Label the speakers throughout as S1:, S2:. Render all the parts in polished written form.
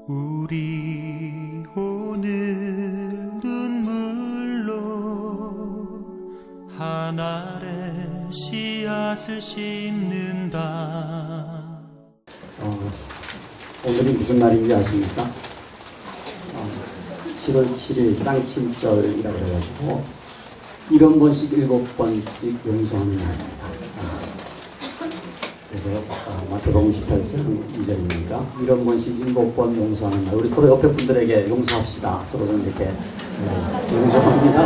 S1: 우리 오늘 눈물로 하늘에 씨앗을 심는다.
S2: 오늘이 무슨 날인지 아십니까? 7월 7일 쌍칠절이라고 해가지고 7번씩 7번씩 용서하는 날입니다. 그래서 마태복음 18장 2절입니다. 7번씩 7번 용서하는 날. 우리 서로 옆에 분들에게 용서합시다. 서로 좀 이렇게 용서합니다.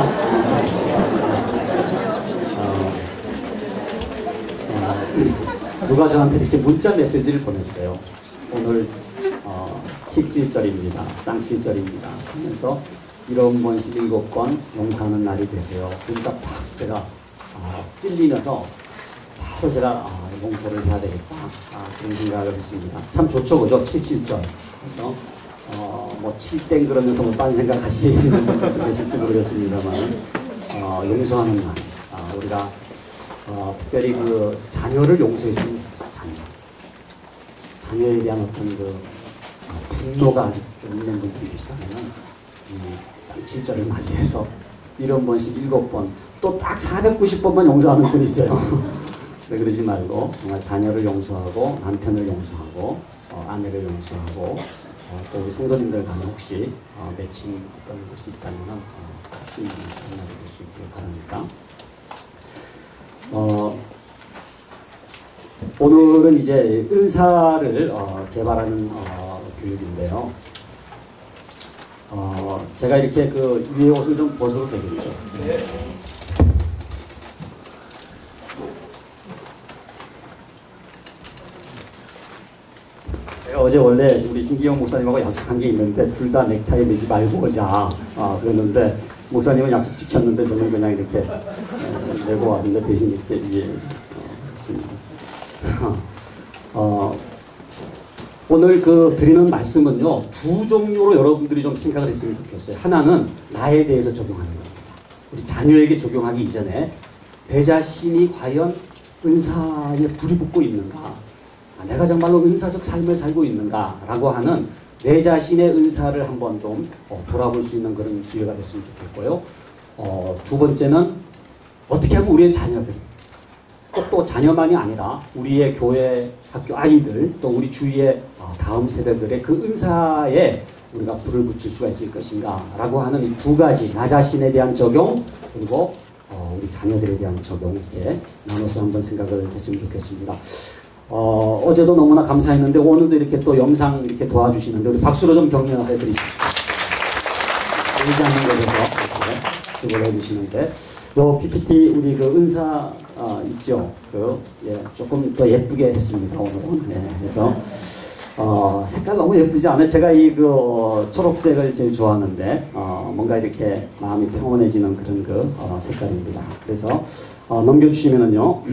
S2: 누가 저한테 이렇게 문자 메시지를 보냈어요. 오늘 칠칠절입니다. 쌍칠절입니다. 하면서 7번씩 7번 용서하는 날이 되세요. 그러니까 팍 제가 찔리면서 바로 제가 용서를 해야 되겠다. 그런 생각을 했습니다. 참 좋죠, 그죠? 칠칠절. 그래서 뭐 칠땡 그러면서 뭐 딴 생각 하시는 분들도 계실지 모르겠습니다만 용서하는 날. 우리가 특별히 그 자녀를 용서했으면 좋겠어요. 자녀에 대한 어떤 그 분노가 아직 좀 있는 분들이 계시다면 이 쌍칠절을 맞이해서 7번씩 7번 또 딱 490번만 용서하는 분이 있어요. 네, 그러지 말고 정말 자녀를 용서하고 남편을 용서하고 아내를 용서하고 또 우리 성도님들 간에 혹시 맺힌 어떤 것이 있다면 같이 나눠볼 수 있기를 바랍니다. 오늘은 이제 은사를 개발하는 교육인데요. 제가 이렇게 그 위에 옷을 좀 벗어도 되겠죠? 네. 제가 어제 원래 우리 신기영 목사님하고 약속한 게 있는데 둘 다 넥타이 매지 말고 오자 그랬는데 목사님은 약속 지켰는데 저는 그냥 이렇게 내고 왔는데 대신 이렇게 위에 했습니다. 오늘 그 드리는 말씀은요, 두 종류로 여러분들이 좀 생각을 했으면 좋겠어요. 하나는 나에 대해서 적용하는 겁니다. 우리 자녀에게 적용하기 이전에 내 자신이 과연 은사에 불이 붙고 있는가, 내가 정말로 은사적 삶을 살고 있는가 라고 하는 내 자신의 은사를 한번 좀 돌아볼 수 있는 그런 기회가 됐으면 좋겠고요. 두 번째는 어떻게 하면 우리의 자녀들이 또 자녀만이 아니라 우리의 교회, 학교 아이들, 또 우리 주위의 다음 세대들의 그 은사에 우리가 불을 붙일 수가 있을 것인가 라고 하는 이 두 가지, 나 자신에 대한 적용, 그리고 우리 자녀들에 대한 적용, 이렇게 나눠서 한번 생각을 했으면 좋겠습니다. 어제도 너무나 감사했는데 오늘도 이렇게 또 영상 이렇게 도와주시는데 우리 박수로 좀 격려해 드리십시오. 의지하는 것에서 이렇게 수고를 해주시는데 요 PPT 우리 그 은사 있죠? 조금 더 예쁘게 했습니다. 오늘은. 네, 그래서 색깔 너무 예쁘지 않아요? 제가 이 초록색을 제일 좋아하는데 뭔가 이렇게 마음이 평온해지는 그런 색깔입니다. 그래서 넘겨주시면은요.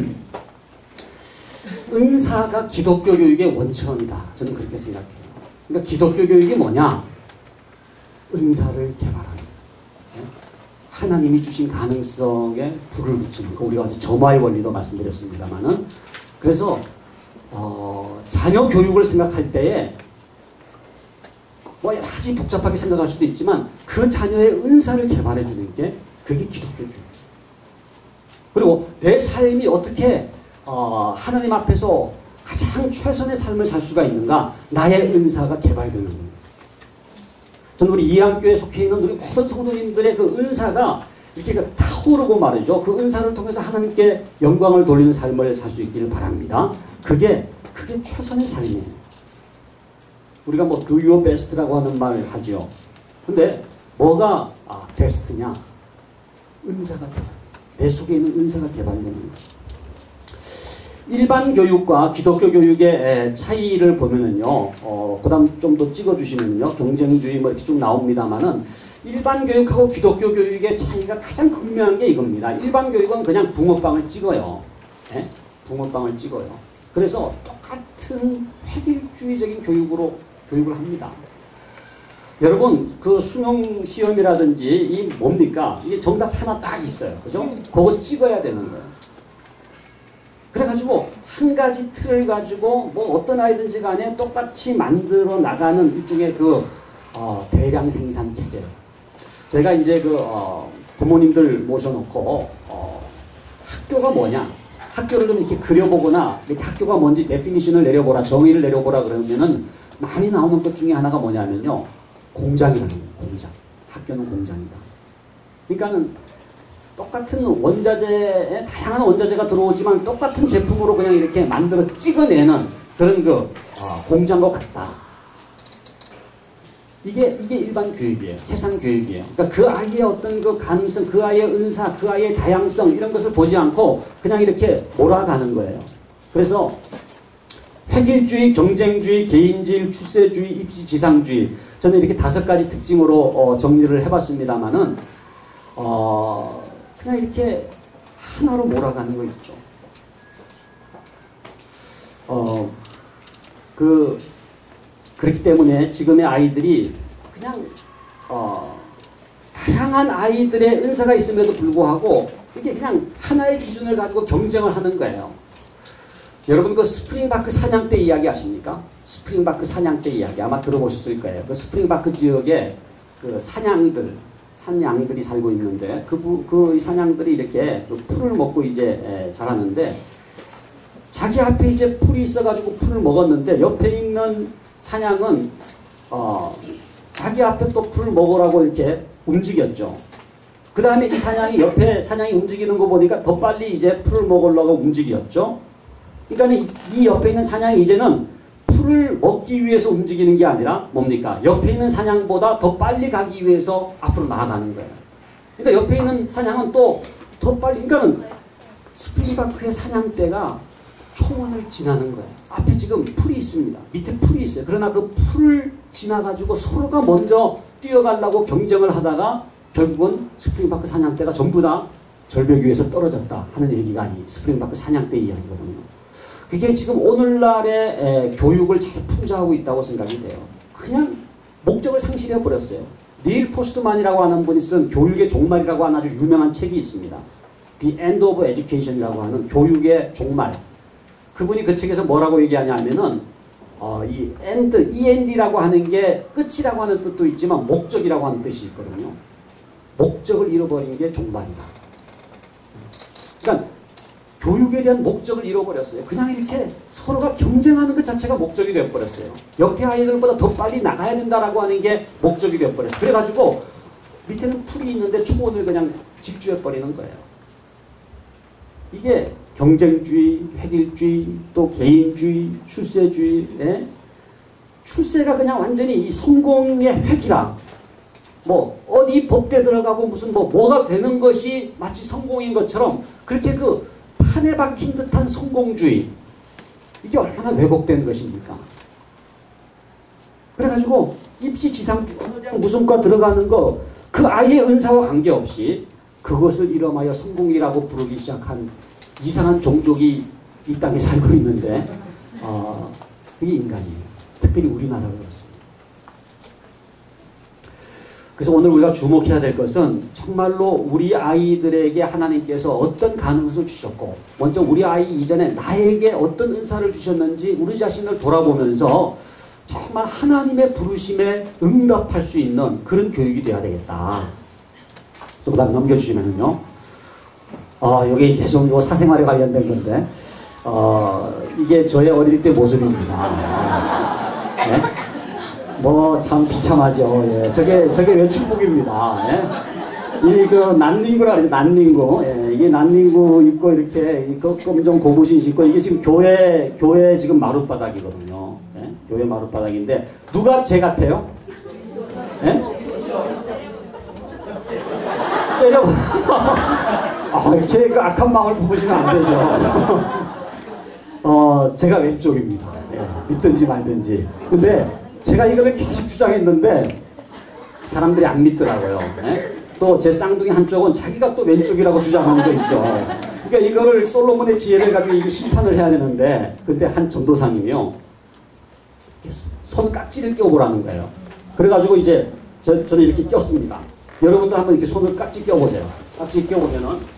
S2: 은사가 기독교 교육의 원천이다. 저는 그렇게 생각해요. 그러니까 기독교 교육이 뭐냐? 은사를 개발하는. 하나님이 주신 가능성에 불을 붙이는 거. 우리가 어제 점화의 원리도 말씀드렸습니다만은. 그래서 자녀 교육을 생각할 때에 뭐 여러 가지 복잡하게 생각할 수도 있지만 그 자녀의 은사를 개발해 주는 게 그게 기독교 교육. 그리고 내 삶이 어떻게 하나님 앞에서 가장 최선의 삶을 살 수가 있는가? 나의 은사가 개발되는 겁니다. 저는 우리 이한교회에 속해 있는 우리 모든 성도님들의 그 은사가 이렇게 타오르고 말이죠. 그 은사를 통해서 하나님께 영광을 돌리는 삶을 살 수 있기를 바랍니다. 그게 최선의 삶이에요. 우리가 뭐 do your best라고 하는 말을 하죠. 근데 뭐가 베스트냐? 은사가 개발. 내 속에 있는 은사가 개발되는 거예요. 일반 교육과 기독교 교육의 차이를 보면은요, 그 다음 좀 더 찍어주시면요, 경쟁주의 뭐 이렇게 쭉 나옵니다만은, 일반 교육하고 기독교 교육의 차이가 가장 극명한 게 이겁니다. 일반 교육은 그냥 붕어빵을 찍어요. 네? 붕어빵을 찍어요. 그래서 똑같은 획일주의적인 교육을 합니다. 여러분, 그 수능 시험이라든지, 이 뭡니까? 이게 정답 하나 딱 있어요. 그죠? 그거 찍어야 되는 거예요. 그래가지고 한 가지 틀을 가지고 뭐 어떤 아이든지 간에 똑같이 만들어 나가는 일종의 대량 생산 체제. 제가 이제 부모님들 모셔놓고 학교가 뭐냐, 학교를 좀 이렇게 그려보거나 이렇게 학교가 뭔지 데피니션을 내려보라, 정의를 내려보라 그러면은 많이 나오는 것 중에 하나가 뭐냐면요, 공장이라는 거예요. 공장. 학교는 공장이다. 그러니까는 똑같은 원자재에 다양한 원자재가 들어오지만 똑같은 제품으로 그냥 이렇게 만들어 찍어내는 그런 공장과 같다. 이게 일반 교육이에요. 세상 교육이에요. 그러니까 그 아이의 어떤 그 가능성, 그 아이의 은사, 그 아이의 다양성 이런 것을 보지 않고 그냥 이렇게 몰아가는 거예요. 그래서 획일주의, 경쟁주의, 개인주의, 출세주의, 입시지상주의, 저는 이렇게 5가지 특징으로 정리를 해봤습니다만은 그냥 이렇게 하나로 몰아가는 거 있죠. 그렇기 때문에 지금의 아이들이 그냥 다양한 아이들의 은사가 있음에도 불구하고 이게 그냥 하나의 기준을 가지고 경쟁을 하는 거예요. 여러분 그 스프링바크 사냥대 이야기 아십니까? 스프링바크 사냥대 이야기 아마 들어보셨을 거예요. 그 스프링바크 지역에 그 산양들이 살고 있는데 그 사냥들이 이렇게 그 풀을 먹고 이제 자라는데 자기 앞에 이제 풀이 있어가지고 풀을 먹었는데 옆에 있는 사냥은 자기 앞에 또 풀을 먹으라고 이렇게 움직였죠. 그 다음에 이 사냥이 옆에 사냥이 움직이는 거 보니까 더 빨리 이제 풀을 먹으려고 움직였죠. 그러니까 이 옆에 있는 사냥이 이제는 풀을 먹기 위해서 움직이는 게 아니라 뭡니까? 옆에 있는 사냥보다 더 빨리 가기 위해서 앞으로 나아가는 거예요. 그러니까 옆에 있는 사냥은 또 더 빨리, 그러니까는 스프링바크의 사냥대가 초원을 지나는 거예요. 앞에 지금 풀이 있습니다. 밑에 풀이 있어요. 그러나 그 풀을 지나가지고 서로가 먼저 뛰어가려고 경쟁을 하다가 결국은 스프링바크 사냥대가 전부 다 절벽 위에서 떨어졌다 하는 얘기가 이 스프링바크 사냥대 이야기거든요. 그게 지금 오늘날의 교육을 잘 풍자하고 있다고 생각이 돼요. 그냥 목적을 상실해버렸어요. 닐 포스트만이라고 하는 분이 쓴 교육의 종말이라고 하는 아주 유명한 책이 있습니다. The End of Education이라고 하는 교육의 종말. 그분이 그 책에서 뭐라고 얘기하냐면은 이 end, end라고 하는 게 끝이라고 하는 뜻도 있지만 목적이라고 하는 뜻이 있거든요. 목적을 잃어버린 게 종말이다. 그러니까 교육에 대한 목적을 잃어버렸어요. 그냥 이렇게 서로가 경쟁하는 것 자체가 목적이 되어버렸어요. 옆에 아이들보다 더 빨리 나가야 된다라고 하는 게 목적이 되어버렸어요. 그래가지고 밑에는 풀이 있는데 초원을 그냥 집주해버리는 거예요. 이게 경쟁주의, 획일주의, 또 개인주의, 출세주의, 출세가 그냥 완전히 이 성공의 획이라, 뭐 어디 법대 들어가고 무슨 뭐가 되는 것이 마치 성공인 것처럼 그렇게 그 판에 박힌 듯한 성공주의, 이게 얼마나 왜곡된 것입니까? 그래가지고 입시지상 어느 대학 무슨 과 들어가는 거 그 아이의 은사와 관계없이 그것을 이름하여 성공이라고 부르기 시작한 이상한 종족이 이 땅에 살고 있는데 그게 인간이에요. 특별히 우리나라가 그렇습니다. 그래서 오늘 우리가 주목해야 될 것은 정말로 우리 아이들에게 하나님께서 어떤 가능성을 주셨고 먼저 우리 아이 이전에 나에게 어떤 은사를 주셨는지 우리 자신을 돌아보면서 정말 하나님의 부르심에 응답할 수 있는 그런 교육이 되어야 되겠다. 그래서 그 다음 넘겨주시면은요. 여기 계속 사생활에 관련된 건데 이게 저의 어릴 때 모습입니다. 네? 뭐 참 비참하죠. 예. 저게 왜 축복입니다. 예. 이 난닝구라 그러죠. 난닝구. 예. 이게 난닝구 입고 이렇게 검정 고무신 신고 이게 지금 교회 지금 마룻바닥이거든요. 예. 교회 마룻바닥인데 누가 제 같아요? 예? 째려고. 이렇게 그 악한 마음을 품으시면 안 되죠. 제가 왼쪽입니다. 예. 믿든지 말든지. 근데 제가 이거를 계속 주장했는데 사람들이 안 믿더라고요. 또 제 쌍둥이 한쪽은 자기가 또 왼쪽이라고 주장하는 거 있죠. 그러니까 이거를 솔로몬의 지혜를 가지고 이거 심판을 해야 되는데 그때 한 전도사님이요. 손깍지를 껴보라는 거예요. 그래가지고 이제 저는 이렇게 꼈습니다. 여러분들 한번 이렇게 손을 깍지 껴보세요. 깍지 껴보면은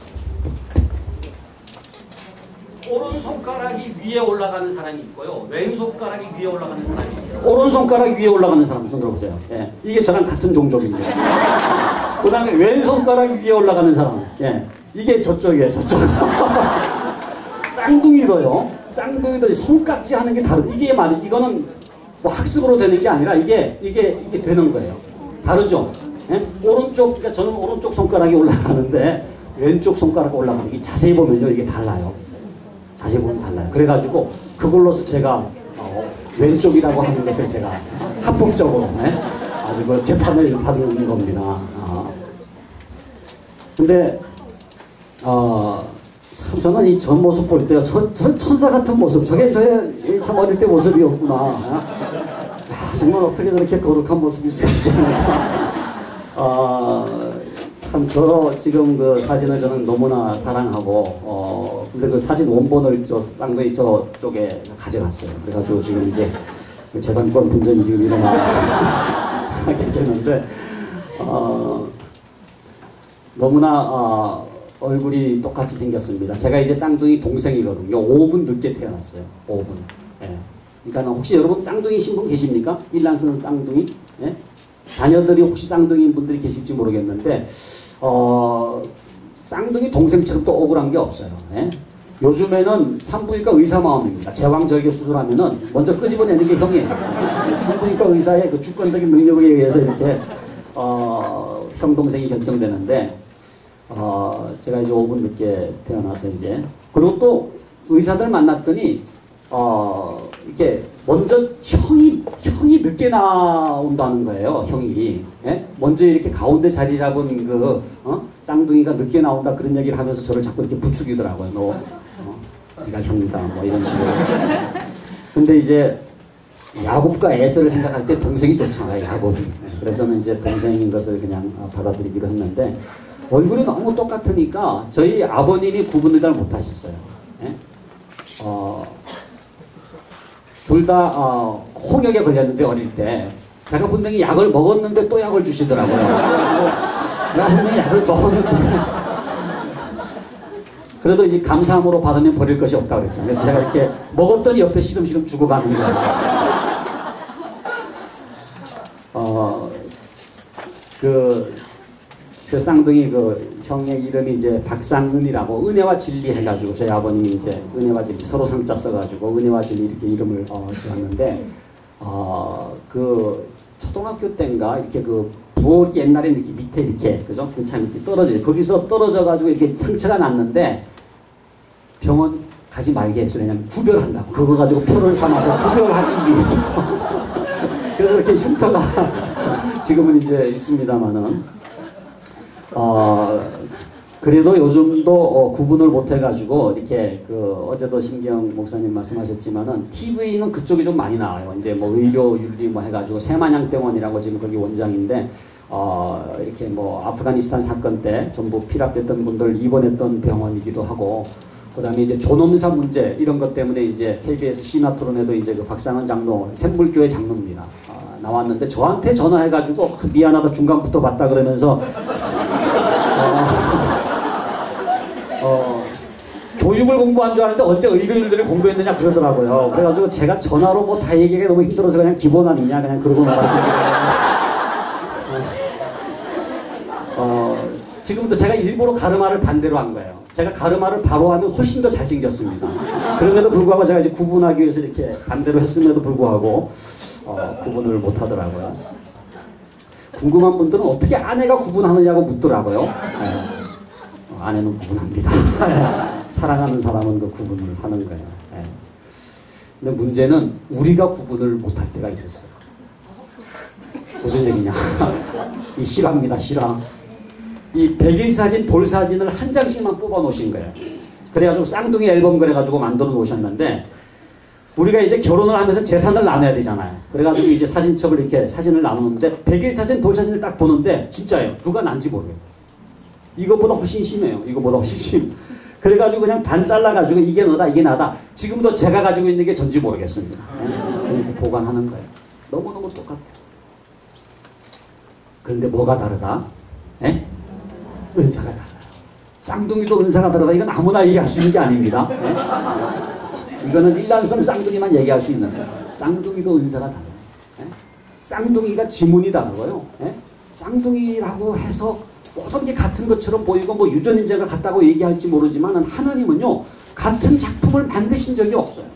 S2: 오른손 손가락이 위에 올라가는 사람이 있고요. 왼손가락이 위에 올라가는 사람이 있어요. 오른손가락이 위에 올라가는 사람 손 들어보세요. 예. 이게 저랑 같은 종족입니다. 그 다음에 왼손가락이 위에 올라가는 사람. 예. 이게 저쪽이에요. 저쪽. 쌍둥이도요. 쌍둥이도 손깍지 하는 게 다르다. 이게 말이 이거는 뭐 학습으로 되는 게 아니라 이게 되는 거예요. 다르죠. 예? 오른쪽, 그러니까 저는 오른쪽 손가락이 올라가는데 왼쪽 손가락 올라가는 게 자세히 보면요 이게 달라요. 자세히 보면 달라요. 그래가지고 그걸로서 제가 왼쪽이라고 하는 것을 제가 합법적으로 아주 그 재판을 받은 겁니다. 근데 참 저는 이 전 모습 볼 때요 저 천사 같은 모습 저게 저의 참 어릴 때 모습이었구나. 정말 어떻게 저렇게 거룩한 모습이 있을까. 참 저 지금 그 사진을 저는 너무나 사랑하고 근데 그 사진 원본을 저 쌍둥이 저쪽에 가져갔어요. 그래가지고 지금 이제 재산권 분쟁이 지금 일어나게 되는데 너무나 얼굴이 똑같이 생겼습니다. 제가 이제 쌍둥이 동생이거든요. 5분 늦게 태어났어요. 5분. 예. 그러니까 혹시 여러분 쌍둥이 신분 계십니까? 일란스는 쌍둥이? 예? 자녀들이 혹시 쌍둥이인 분들이 계실지 모르겠는데 쌍둥이 동생처럼 또 억울한 게 없어요. 예? 요즘에는 산부인과 의사 마음입니다. 제왕절개 수술하면은 먼저 끄집어내는 게 형이에요. 산부인과 의사의 그 주권적인 능력에 의해서 이렇게 형 동생이 결정되는데 제가 이제 5분 늦게 태어나서 이제 그리고 또 의사들 만났더니 이렇게 먼저 형이 늦게 나온다는 거예요. 형이 먼저 이렇게 가운데 자리 잡은 그 쌍둥이가 늦게 나온다 그런 얘기를 하면서 저를 자꾸 이렇게 부추기더라고요. 너 네가 형이다 뭐 이런 식으로. 근데 이제 야곱과 에서를 생각할 때 동생이 좋잖아요. 야곱이. 그래서는 이제 동생인 것을 그냥 받아들이기로 했는데 얼굴이 너무 똑같으니까 저희 아버님이 구분을 잘 못하셨어요. 둘 다 홍역에 걸렸는데 어릴 때 제가 분명히 약을 먹었는데 또 약을 주시더라고요. 내가 분명히 약을 먹었는데 그래도 이제 감사함으로 받으면 버릴 것이 없다고 그랬죠. 그래서 제가 이렇게 먹었더니 옆에 시름시름 주고 가는 거예요. 그 쌍둥이 그 형의 이름이 이제 박상은이라고 은혜와 진리 해가지고 저희 아버님이 이제 은혜와 진리 서로 상자 써가지고 은혜와 진리 이렇게 이름을 지었는데 그 초등학교 때인가 이렇게 그 부엌이 옛날에 이렇게 밑에 이렇게 그죠? 한참 이렇게 떨어져요. 거기서 떨어져가지고 이렇게 상처가 났는데 병원 가지 말게 했어요. 왜냐면 구별한다고. 그거 가지고 표를 삼아서 구별하기 위해서. 그래서 이렇게 흉터가 지금은 이제 있습니다만은. 그래도 요즘도 구분을 못 해가지고 이렇게 어제도 신경 목사님 말씀하셨지만은 TV는 그쪽이 좀 많이 나와요. 이제 뭐 의료윤리 뭐 해가지고 새마냥병원이라고 지금 거기 원장인데 이렇게 뭐 아프가니스탄 사건 때 전부 피랍됐던 분들 입원했던 병원이기도 하고 그 다음에 이제 존엄사 문제 이런 것 때문에 이제 KBS 신화 토론에도 이제 그 박상은 장로 샘물교회 장로입니다. 나왔는데 저한테 전화해가지고 미안하다 중간부터 봤다 그러면서 교육을 공부한 줄 알았는데 언제 의료인들을 공부했느냐 그러더라고요. 그래가지고 제가 전화로 뭐 다 얘기하기 너무 힘들어서 그냥 기본 아니냐 그냥 그러고 나갔습니다. 지금부터 제가 일부러 가르마를 반대로 한 거예요. 제가 가르마를 바로 하면 훨씬 더 잘생겼습니다. 그럼에도 불구하고 제가 이제 구분하기 위해서 이렇게 반대로 했음에도 불구하고 구분을 못 하더라고요. 궁금한 분들은 어떻게 아내가 구분하느냐고 묻더라고요. 아내는 구분합니다. 사랑하는 사람은 그 구분을 하는 거예요. 근데 문제는 우리가 구분을 못할 때가 있었어요. 무슨 얘기냐? 이 실화입니다. 실화. 이 100일 사진, 돌 사진을 한 장씩만 뽑아 놓으신 거예요. 그래가지고 쌍둥이 앨범 그래가지고 만들어 놓으셨는데 우리가 이제 결혼을 하면서 재산을 나눠야 되잖아요. 그래가지고 이제 사진첩을 이렇게 사진을 나누는데 100일 사진, 돌 사진을 딱 보는데 진짜예요. 누가 난지 모르겠어요. 이것보다 훨씬 심해요. 이거보다 훨씬 심. 그래가지고 그냥 반 잘라가지고 이게 너다 이게 나다. 지금도 제가 가지고 있는 게 전지 모르겠습니다. 이렇게 보관하는 거예요. 너무너무 똑같아요. 그런데 뭐가 다르다? 은사가 달라요. 쌍둥이도 은사가 다르다. 이건 아무나 얘기할 수 있는 게 아닙니다. 이거는 일란성 쌍둥이만 얘기할 수 있는 거예요. 쌍둥이도 은사가 달라요. 예? 쌍둥이가 지문이 다르고요. 예? 쌍둥이라고 해서 모든 게 같은 것처럼 보이고 뭐 유전인재가 같다고 얘기할지 모르지만 하나님은요 같은 작품을 만드신 적이 없어요.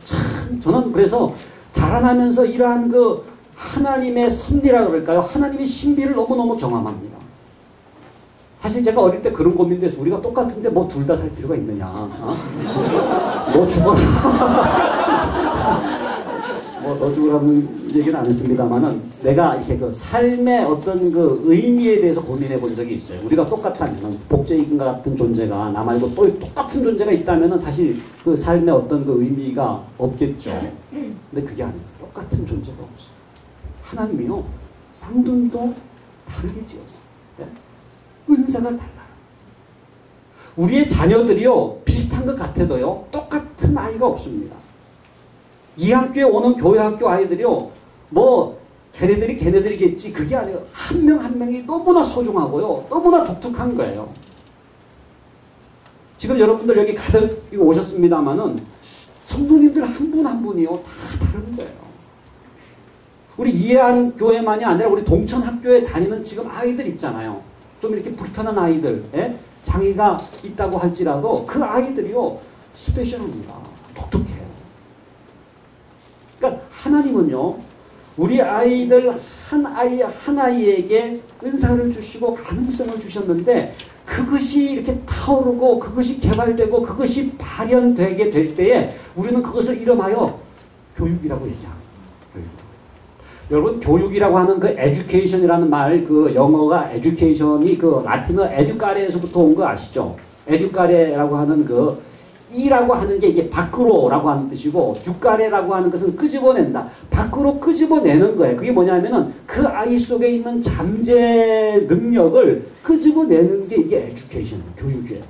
S2: 참 저는 그래서 자라나면서 이러한 그 하나님의 섭리라 그럴까요? 하나님의 신비를 너무너무 경험합니다. 사실 제가 어릴 때 그런 고민돼서 우리가 똑같은데 뭐 둘 다 살 필요가 있느냐. 어? 너 죽어라. 뭐 너 죽으라는 얘기는 안 했습니다만은 내가 이렇게 그 삶의 어떤 그 의미에 대해서 고민해 본 적이 있어요. 우리가 똑같다면 복제이근과 같은 존재가 나 말고 또 똑같은 존재가 있다면은 사실 그 삶의 어떤 그 의미가 없겠죠. 근데 그게 아니에요. 똑같은 존재가 없어요. 하나님이요 쌍둥이도 다르게 지었어요. 네? 은사가 달라요. 우리의 자녀들이요 비슷한 것 같아도요 똑같은 아이가 없습니다. 이 학교에 오는 교회학교 아이들이요 뭐 걔네들이겠지 그게 아니에요. 한 명 한 명이 너무나 소중하고요 너무나 독특한 거예요. 지금 여러분들 여기 가득 오셨습니다마는 성도님들 한 분 한 분이요 다 다른 거예요. 우리 이해한 교회만이 아니라 우리 동천학교에 다니는 지금 아이들 있잖아요. 좀 이렇게 불편한 아이들, 예? 장애가 있다고 할지라도 그 아이들이요 스페셜합니다. 독특해요. 그러니까 하나님은요 우리 아이들 한 아이에게 은사를 주시고 가능성을 주셨는데 그것이 이렇게 타오르고 그것이 개발되고 그것이 발현되게 될 때에 우리는 그것을 이름하여 교육이라고 얘기합니다. 교육. 여러분 교육이라고 하는 그 education이라는 말 그 영어가 education이 그 라틴어 에듀카레에서부터 온 거 아시죠? 에듀카레라고 하는 그 이라고 하는 게 이게 밖으로라고 하는 뜻이고 듀카레라고 하는 것은 끄집어낸다. 밖으로 끄집어내는 거예요. 그게 뭐냐면은 그 아이 속에 있는 잠재 능력을 끄집어내는 게 이게 education, 교육이에요.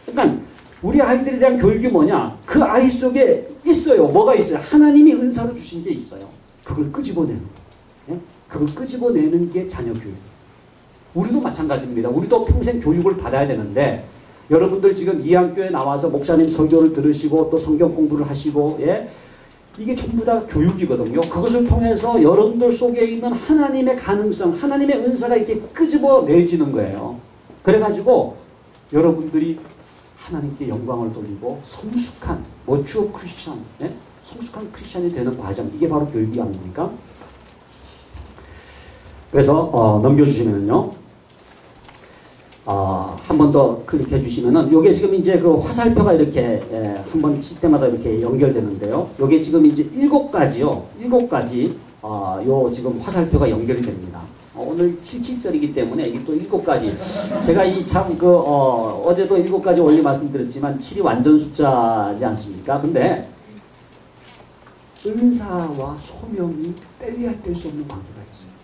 S2: 그러니까 우리 아이들에 대한 교육이 뭐냐? 그 아이 속에 있어요. 뭐가 있어요? 하나님이 은사로 주신 게 있어요. 그걸 끄집어내는 거. 예? 그걸 끄집어내는 게 자녀 교육. 우리도 마찬가지입니다. 우리도 평생 교육을 받아야 되는데 여러분들 지금 이한교에 나와서 목사님 설교를 들으시고 또 성경 공부를 하시고 예? 이게 전부 다 교육이거든요. 그것을 통해서 여러분들 속에 있는 하나님의 가능성, 하나님의 은사가 이렇게 끄집어내지는 거예요. 그래가지고 여러분들이 하나님께 영광을 돌리고 성숙한 mature 크리스천, 예? 성숙한 크리스천이 되는 과정, 이게 바로 교육이 아닙니까? 그래서 넘겨주시면요. 한 번 더 클릭해 주시면은 요게 지금 이제 그 화살표가 이렇게 한 번 칠 때마다 이렇게 연결되는데요. 요게 지금 이제 7가지요. 7가지 요 지금 화살표가 연결이 됩니다. 오늘 77절이기 때문에 이게 또 7가지. 제가 이 참 그 어제도 7가지 원리 말씀드렸지만 7이 완전 숫자지 않습니까? 근데 은사와 소명이 뗄래야 뗄 수 없는 관계가 있어요.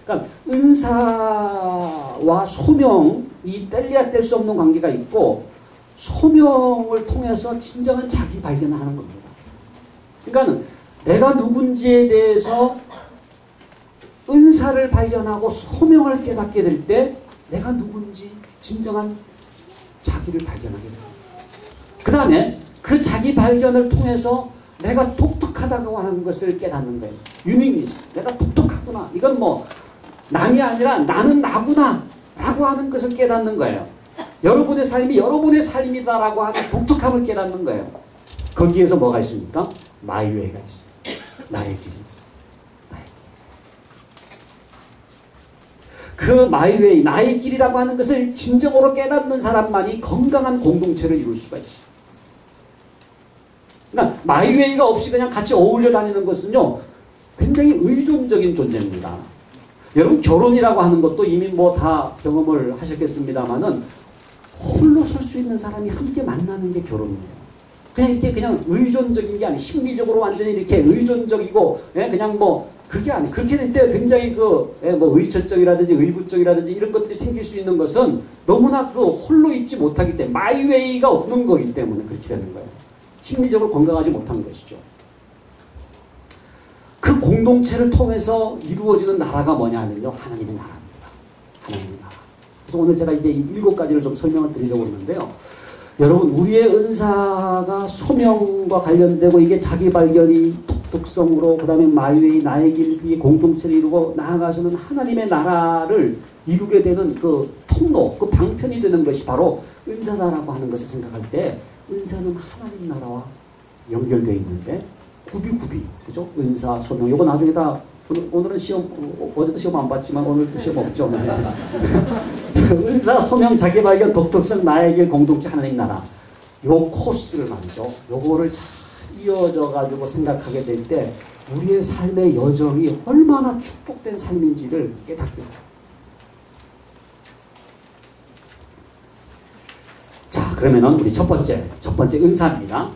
S2: 그러니까 은사와 소명이 뗄래야 뗄 수 없는 관계가 있고 소명을 통해서 진정한 자기 발견을 하는 겁니다. 그러니까 내가 누군지에 대해서 은사를 발견하고 소명을 깨닫게 될 때 내가 누군지 진정한 자기를 발견하게 됩니다. 그 다음에 그 자기 발견을 통해서 내가 독특하다고 하는 것을 깨닫는 거예요. 유니니스. 내가 독특하구나. 이건 뭐 남이 아니라 나는 나구나 라고 하는 것을 깨닫는 거예요. 여러분의 삶이 여러분의 삶이다라고 하는 독특함을 깨닫는 거예요. 거기에서 뭐가 있습니까? 마이 웨이가 있어요. 나의 길이 있어요. 나의 길. 그 마이 웨이, 나의 길이라고 하는 것을 진정으로 깨닫는 사람만이 건강한 공동체를 이룰 수가 있어요. 그러니까 마이 웨이가 없이 그냥 같이 어울려 다니는 것은요 굉장히 의존적인 존재입니다. 여러분 결혼이라고 하는 것도 이미 뭐 다 경험을 하셨겠습니다만은 홀로 설 수 있는 사람이 함께 만나는 게 결혼이에요. 그냥 이렇게 그냥 의존적인 게 아니에요. 심리적으로 완전히 이렇게 의존적이고 예? 그냥 뭐 그게 아니에요. 그렇게 될 때 굉장히 그 뭐 의처적이라든지 의부적이라든지 이런 것들이 생길 수 있는 것은 너무나 그 홀로 있지 못하기 때문에 마이웨이가 없는 거기 때문에 그렇게 되는 거예요. 심리적으로 건강하지 못한 것이죠. 그 공동체를 통해서 이루어지는 나라가 뭐냐면요. 하나님의 나라입니다. 하나님의 나라. 그래서 오늘 제가 이제 이 7가지를 좀 설명을 드리려고 하는데요. 여러분, 우리의 은사가 소명과 관련되고 이게 자기 발견이 독특성으로 그 다음에 마이웨이 나의 길 이 공동체를 이루고 나아가서는 하나님의 나라를 이루게 되는 그 통로, 그 방편이 되는 것이 바로 은사다라고 하는 것을 생각할 때 은사는 하나님 나라와 연결되어 있는데 구비구비, 그죠? 은사, 소명, 이거 나중에 다 오늘은 시험, 어제도 시험 안 봤지만 오늘도 시험 없죠. 은사, 소명, 자기 발견, 독특성, 나의 길, 공동체, 하나님 나라. 요 코스를 말이죠. 요거를 잘 이어져 가지고 생각하게 될 때 우리의 삶의 여정이 얼마나 축복된 삶인지를 깨닫게 돼요. 자, 그러면은 우리 첫 번째 은사입니다.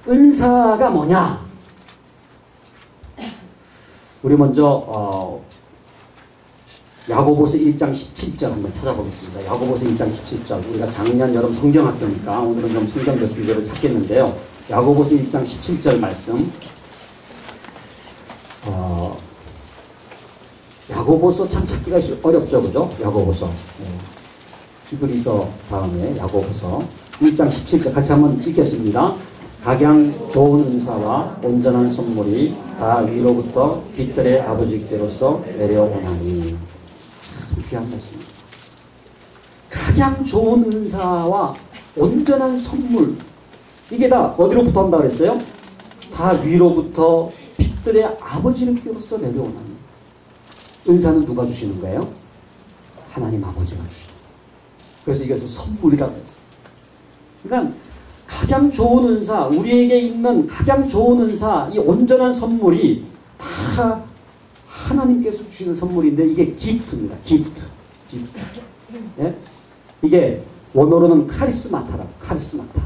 S2: 은사가 뭐냐? 우리 먼저 야고보서 1장 17절 한번 찾아보겠습니다. 야고보서 1장 17절. 우리가 작년 여름 성경학교니까 오늘은 좀 성경 몇 구절을 찾겠는데요. 야고보서 1장 17절 말씀. 야고보서 참 찾기가 어렵죠, 그죠? 야고보서. 히브리서 다음에 야고보서 1장 17절 같이 한번 읽겠습니다. 각양 좋은 은사와 온전한 선물이 다 위로부터 빛들의 아버지께로서 내려오나니. 참 귀한 말씀입니다. 각양 좋은 은사와 온전한 선물, 이게 다 어디로부터 한다고 그랬어요? 다 위로부터 빛들의 아버지께로서 내려오나니. 은사는 누가 주시는 거예요? 하나님 아버지가 주시는 거예요. 그래서 이것을 선물이라고 했어요. 그러니까 가장 좋은 은사, 우리에게 있는 가장 좋은 은사, 이 온전한 선물이 다 하나님께서 주시는 선물인데 이게 기프트입니다. 기프트. 예? 이게 원어로는 카리스마타라고. 카리스마타.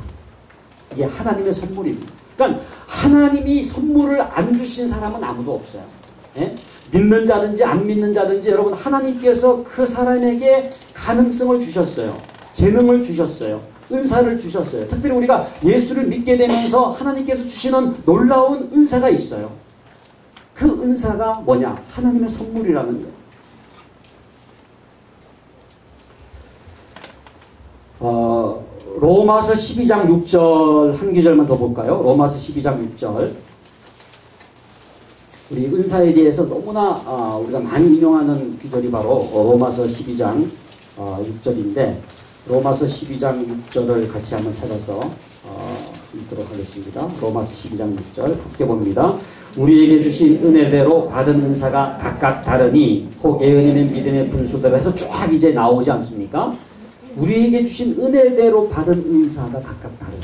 S2: 이게 하나님의 선물입니다. 그러니까 하나님이 선물을 안 주신 사람은 아무도 없어요. 예? 믿는 자든지 안 믿는 자든지 여러분, 하나님께서 그 사람에게 가능성을 주셨어요. 재능을 주셨어요. 은사를 주셨어요. 특별히 우리가 예수를 믿게 되면서 하나님께서 주시는 놀라운 은사가 있어요. 그 은사가 뭐냐? 하나님의 선물이라는 거예요. 로마서 12장 6절 한 구절만 더 볼까요? 로마서 12장 6절. 우리 은사에 대해서 너무나 우리가 많이 인용하는 구절이 바로 로마서 12장 6절인데 로마서 12장 6절을 같이 한번 찾아서 읽도록 하겠습니다. 로마서 12장 6절 함께 봅니다. 우리에게 주신 은혜대로 받은 은사가 각각 다르니 혹 예언이면 믿음의 분수대로 해서 쫙 이제 나오지 않습니까? 우리에게 주신 은혜대로 받은 은사가 각각 다르니.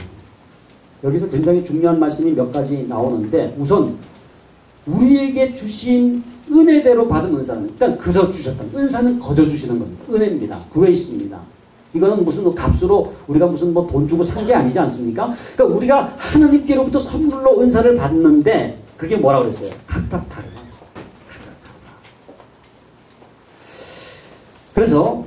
S2: 여기서 굉장히 중요한 말씀이 몇 가지 나오는데 우선 우리에게 주신 은혜대로 받은 은사는 일단 그저 주셨다. 은사는 거저 주시는 겁니다. 은혜입니다. 그레이스입니다. 이거는 무슨 값으로 우리가 무슨 뭐 돈 주고 산 게 아니지 않습니까? 그러니까 우리가 하나님께로부터 선물로 은사를 받는데 그게 뭐라고 그랬어요? 각각 다르다. 그래서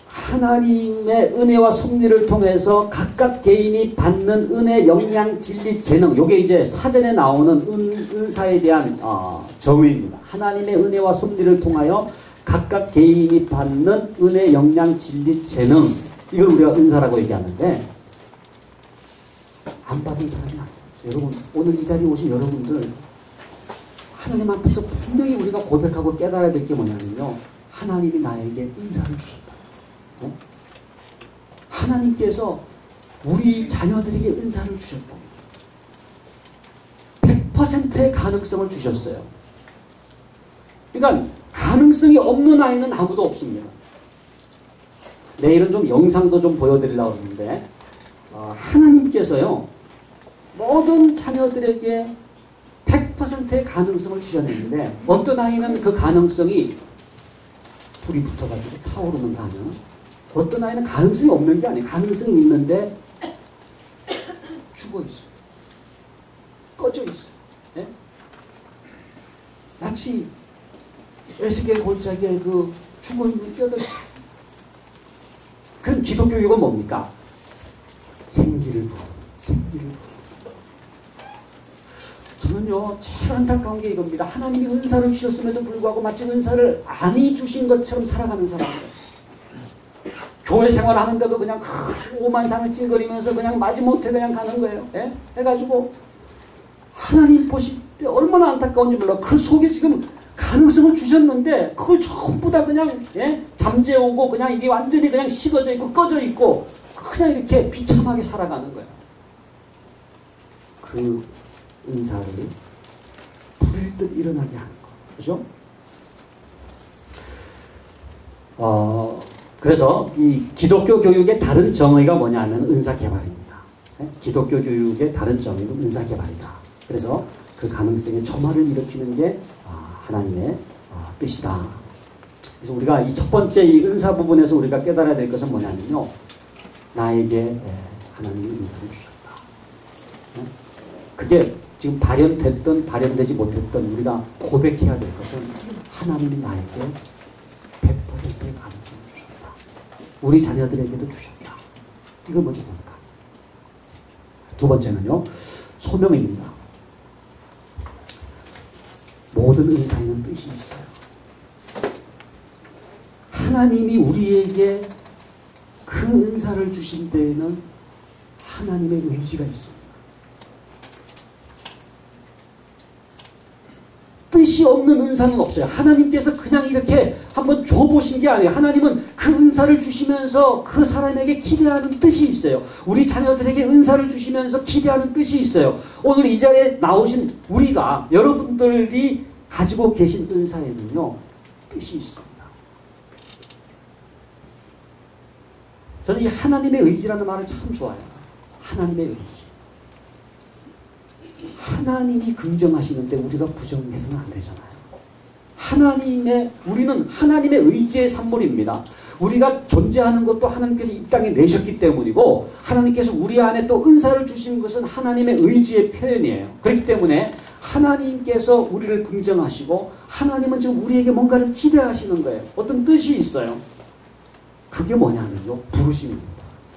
S2: 하나님의 은혜와 섭리를 통해서 각각 개인이 받는 은혜, 역량, 진리, 재능, 요게 이제 사전에 나오는 은사에 대한 정의입니다. 하나님의 은혜와 섭리를 통하여 각각 개인이 받는 은혜, 역량, 진리, 재능, 이걸 우리가 은사라고 얘기하는데 안 받은 사람이 아니에요. 여러분, 오늘 이 자리에 오신 여러분들 하나님 앞에서 분명히 우리가 고백하고 깨달아야 될 게 뭐냐면요, 하나님이 나에게 은사를 주셨다. 네? 하나님께서 우리 자녀들에게 은사를 주셨다. 100%의 가능성을 주셨어요. 그러니까 가능성이 없는 아이는 아무도 없습니다. 내일은 좀 영상도 좀 보여드리려고 하는데 하나님께서요 모든 자녀들에게 100%의 가능성을 주셨는데 어떤 아이는 그 가능성이 불이 붙어가지고 타오르는가 하면 어떤 아이는 가능성이 없는 게 아니에요. 가능성이 있는데 죽어있어요. 꺼져 있어요. 네? 마치 에스겔 골짜기에 그 죽어있는 뼈들처럼. 그럼 기독교육은 뭡니까? 생기를 부르는, 생기를 부르는. 저는요 제일 안타까운 게 이겁니다. 하나님이 은사를 주셨음에도 불구하고 마치 은사를 안이 주신 것처럼 살아가는 사람들. 교회 생활하는데도 그냥 오만상을 찡거리면서 그냥 마지못해 그냥 가는 거예요. 예? 해가지고 하나님 보실 때 얼마나 안타까운지 몰라. 그 속에 지금 가능성을 주셨는데 그걸 전부 다 그냥 잠재우고 그냥 이게 완전히 그냥 식어져 있고 꺼져 있고 그냥 이렇게 비참하게 살아가는 거예요. 그 은사를 불일 듯 일어나게 하는 거. 그죠? 그래서 이 기독교 교육의 다른 정의가 뭐냐면 은사 개발입니다. 기독교 교육의 다른 정의는 은사 개발이다. 그래서 그 가능성에 점화를 일으키는 게 하나님의 뜻이다. 그래서 우리가 이 첫 번째 이 은사 부분에서 우리가 깨달아야 될 것은 뭐냐면요. 나에게 하나님이 은사를 주셨다. 그게 지금 발현됐든 발현되지 못했든 우리가 고백해야 될 것은 하나님이 나에게 100%의 가능성을 주셨다. 우리 자녀들에게도 주셨다. 이걸 먼저 봅니다. 두 번째는요. 소명입니다. 모든 은사에는 뜻이 있어요. 하나님이 우리에게 그 은사를 주신 데에는 하나님의 의지가 있습니다. 뜻이 없는 은사는 없어요. 하나님께서 그냥 이렇게 한번 줘보신 게 아니에요. 하나님은 그 은사를 주시면서 그 사람에게 기대하는 뜻이 있어요. 우리 자녀들에게 은사를 주시면서 기대하는 뜻이 있어요. 오늘 이 자리에 나오신 우리가 여러분들이 가지고 계신 은사에는요. 뜻이 있습니다. 저는 이 하나님의 의지라는 말을 참 좋아해요. 하나님의 의지. 하나님이 긍정하시는데 우리가 부정해서는 안 되잖아요. 우리는 하나님의 의지의 산물입니다. 우리가 존재하는 것도 하나님께서 이 땅에 내셨기 때문이고 하나님께서 우리 안에 또 은사를 주신 것은 하나님의 의지의 표현이에요. 그렇기 때문에 하나님께서 우리를 긍정하시고 하나님은 지금 우리에게 뭔가를 기대하시는 거예요. 어떤 뜻이 있어요. 그게 뭐냐면요. 부르심입니다.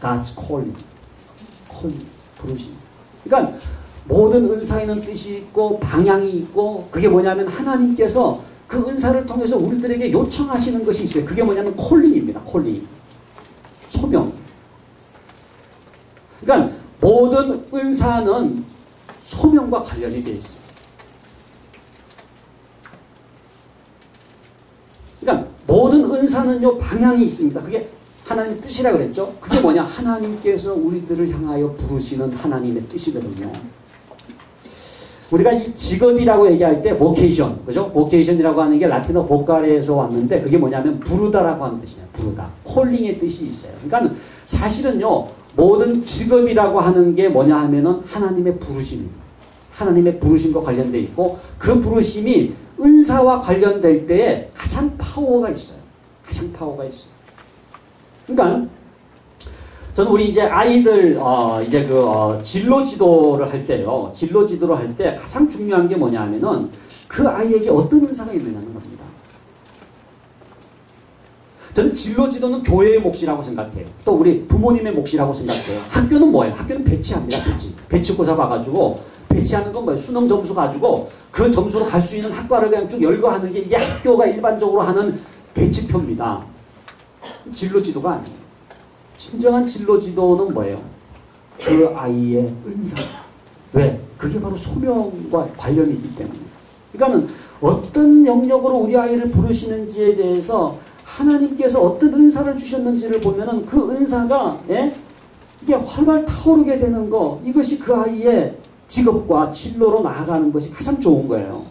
S2: God's calling. 부르심. 그러니까 모든 은사에는 뜻이 있고 방향이 있고 그게 뭐냐면 하나님께서 그 은사를 통해서 우리들에게 요청하시는 것이 있어요. 그게 뭐냐면 콜링입니다. 콜링. 소명. 그러니까 모든 은사는 소명과 관련이 되어 있어요. 그러니까 모든 은사는요 방향이 있습니다. 그게 하나님의 뜻이라 그랬죠. 그게 뭐냐? 하나님께서 우리들을 향하여 부르시는 하나님의 뜻이거든요. 우리가 이 직업이라고 얘기할 때 vocation, 그죠? vocation이라고 하는 게 라틴어 vocare에서 왔는데 그게 뭐냐면 부르다라고 하는 뜻이에요. 부르다. calling의 뜻이 있어요. 그러니까 사실은요 모든 직업이라고 하는 게 뭐냐 하면은 하나님의 부르심입니다. 하나님의 부르심과 관련되어 있고 그 부르심이 은사와 관련될 때에 가장 파워가 있어요. 가장 파워가 있어요. 그러니까 저는 우리 이제 아이들 진로 지도를 할 때요. 진로 지도를 할 때 가장 중요한 게 뭐냐면은 그 아이에게 어떤 은사가 있느냐는 겁니다. 저는 진로 지도는 교회의 몫이라고 생각해요. 또 우리 부모님의 몫이라고 생각해요. 학교는 뭐예요? 학교는 배치합니다. 배치고사 봐가지고 배치하는 건 뭐예요? 수능 점수 가지고 그 점수로 갈 수 있는 학과를 그냥 쭉 열거하는 게 이게 학교가 일반적으로 하는 배치표입니다. 진로 지도가 아니에요. 진정한 진로 지도는 뭐예요? 그 아이의 은사. 왜? 그게 바로 소명과 관련이 있기 때문에. 그러니까는 어떤 영역으로 우리 아이를 부르시는지에 대해서 하나님께서 어떤 은사를 주셨는지를 보면은 그 은사가 이게 활발 타오르게 되는 거, 이것이 그 아이의 직업과 진로로 나아가는 것이 가장 좋은 거예요.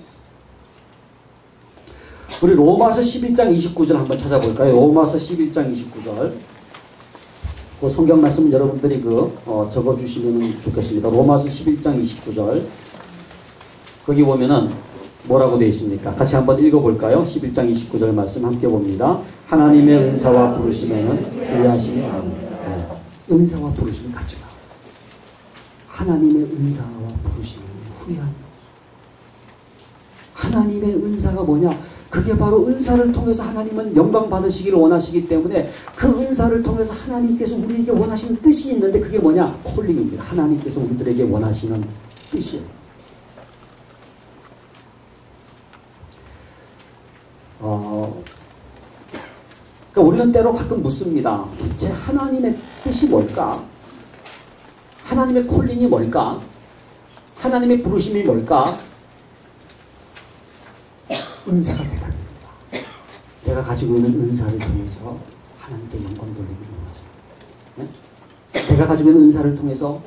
S2: 우리 로마서 11장 29절 한번 찾아볼까요? 로마서 11장 29절. 그 성경 말씀 여러분들이 적어주시면 좋겠습니다. 로마서 11장 29절. 거기 보면은 뭐라고 되어 있습니까? 같이 한번 읽어볼까요? 11장 29절 말씀 함께 봅니다. 하나님의 은사와 부르심에는 후회하심이 아닙니다. 은사와 부르심이 같이 나와요. 하나님의 은사와 부르심에는 후회합니다. 하나님의 은사가 뭐냐? 그게 바로 은사를 통해서 하나님은 영광 받으시기를 원하시기 때문에 그 은사를 통해서 하나님께서 우리에게 원하시는 뜻이 있는데 그게 뭐냐? 콜링입니다. 하나님께서 우리들에게 원하시는 뜻이에요. 우리는 때로 가끔 묻습니다. 도대체 하나님의 뜻이 뭘까? 하나님의 콜링이 뭘까? 하나님의 부르심이 뭘까? 은사가 대답입니다. 내가 가지고 있는 은사를 통해서 하나님께 영광 돌리기를 원하십니다. 네? 내가 가지고 있는 은사를 통해서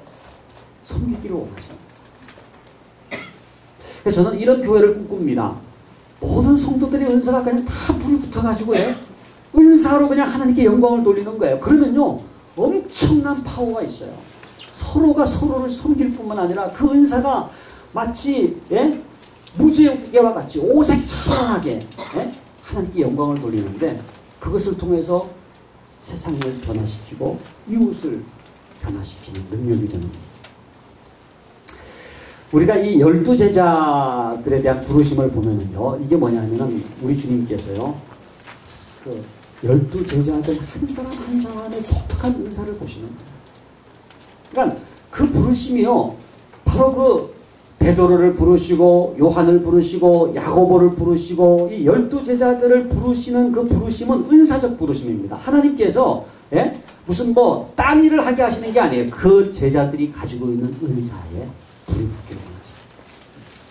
S2: 섬기기를 원하십니다. 그래서 저는 이런 교회를 꿈꿉니다. 모든 성도들의 은사가 그냥 다 불이 붙어가지고 은사로 그냥 하나님께 영광을 돌리는 거예요. 그러면요 엄청난 파워가 있어요. 서로가 서로를 섬길 뿐만 아니라 그 은사가 마치 무지개와 같이 오색찬란하게 하나님께 영광을 돌리는데 그것을 통해서 세상을 변화시키고 이웃을 변화시키는 능력이 되는 겁니다. 우리가 이 12제자들에 대한 부르심을 보면은요, 이게 뭐냐면은 우리 주님께서요, 그 12제자들 한 사람 한 사람의 독특한 은사를 보시는 거예요. 그러니까 그 부르심이요, 바로 그 베드로를 부르시고 요한을 부르시고 야고보를 부르시고 이 12제자들을 부르시는 그 부르심은 은사적 부르심입니다. 하나님께서 무슨 뭐 딴 일을 하게 하시는 게 아니에요. 그 제자들이 가지고 있는 은사에 불이 붙기를 원하죠.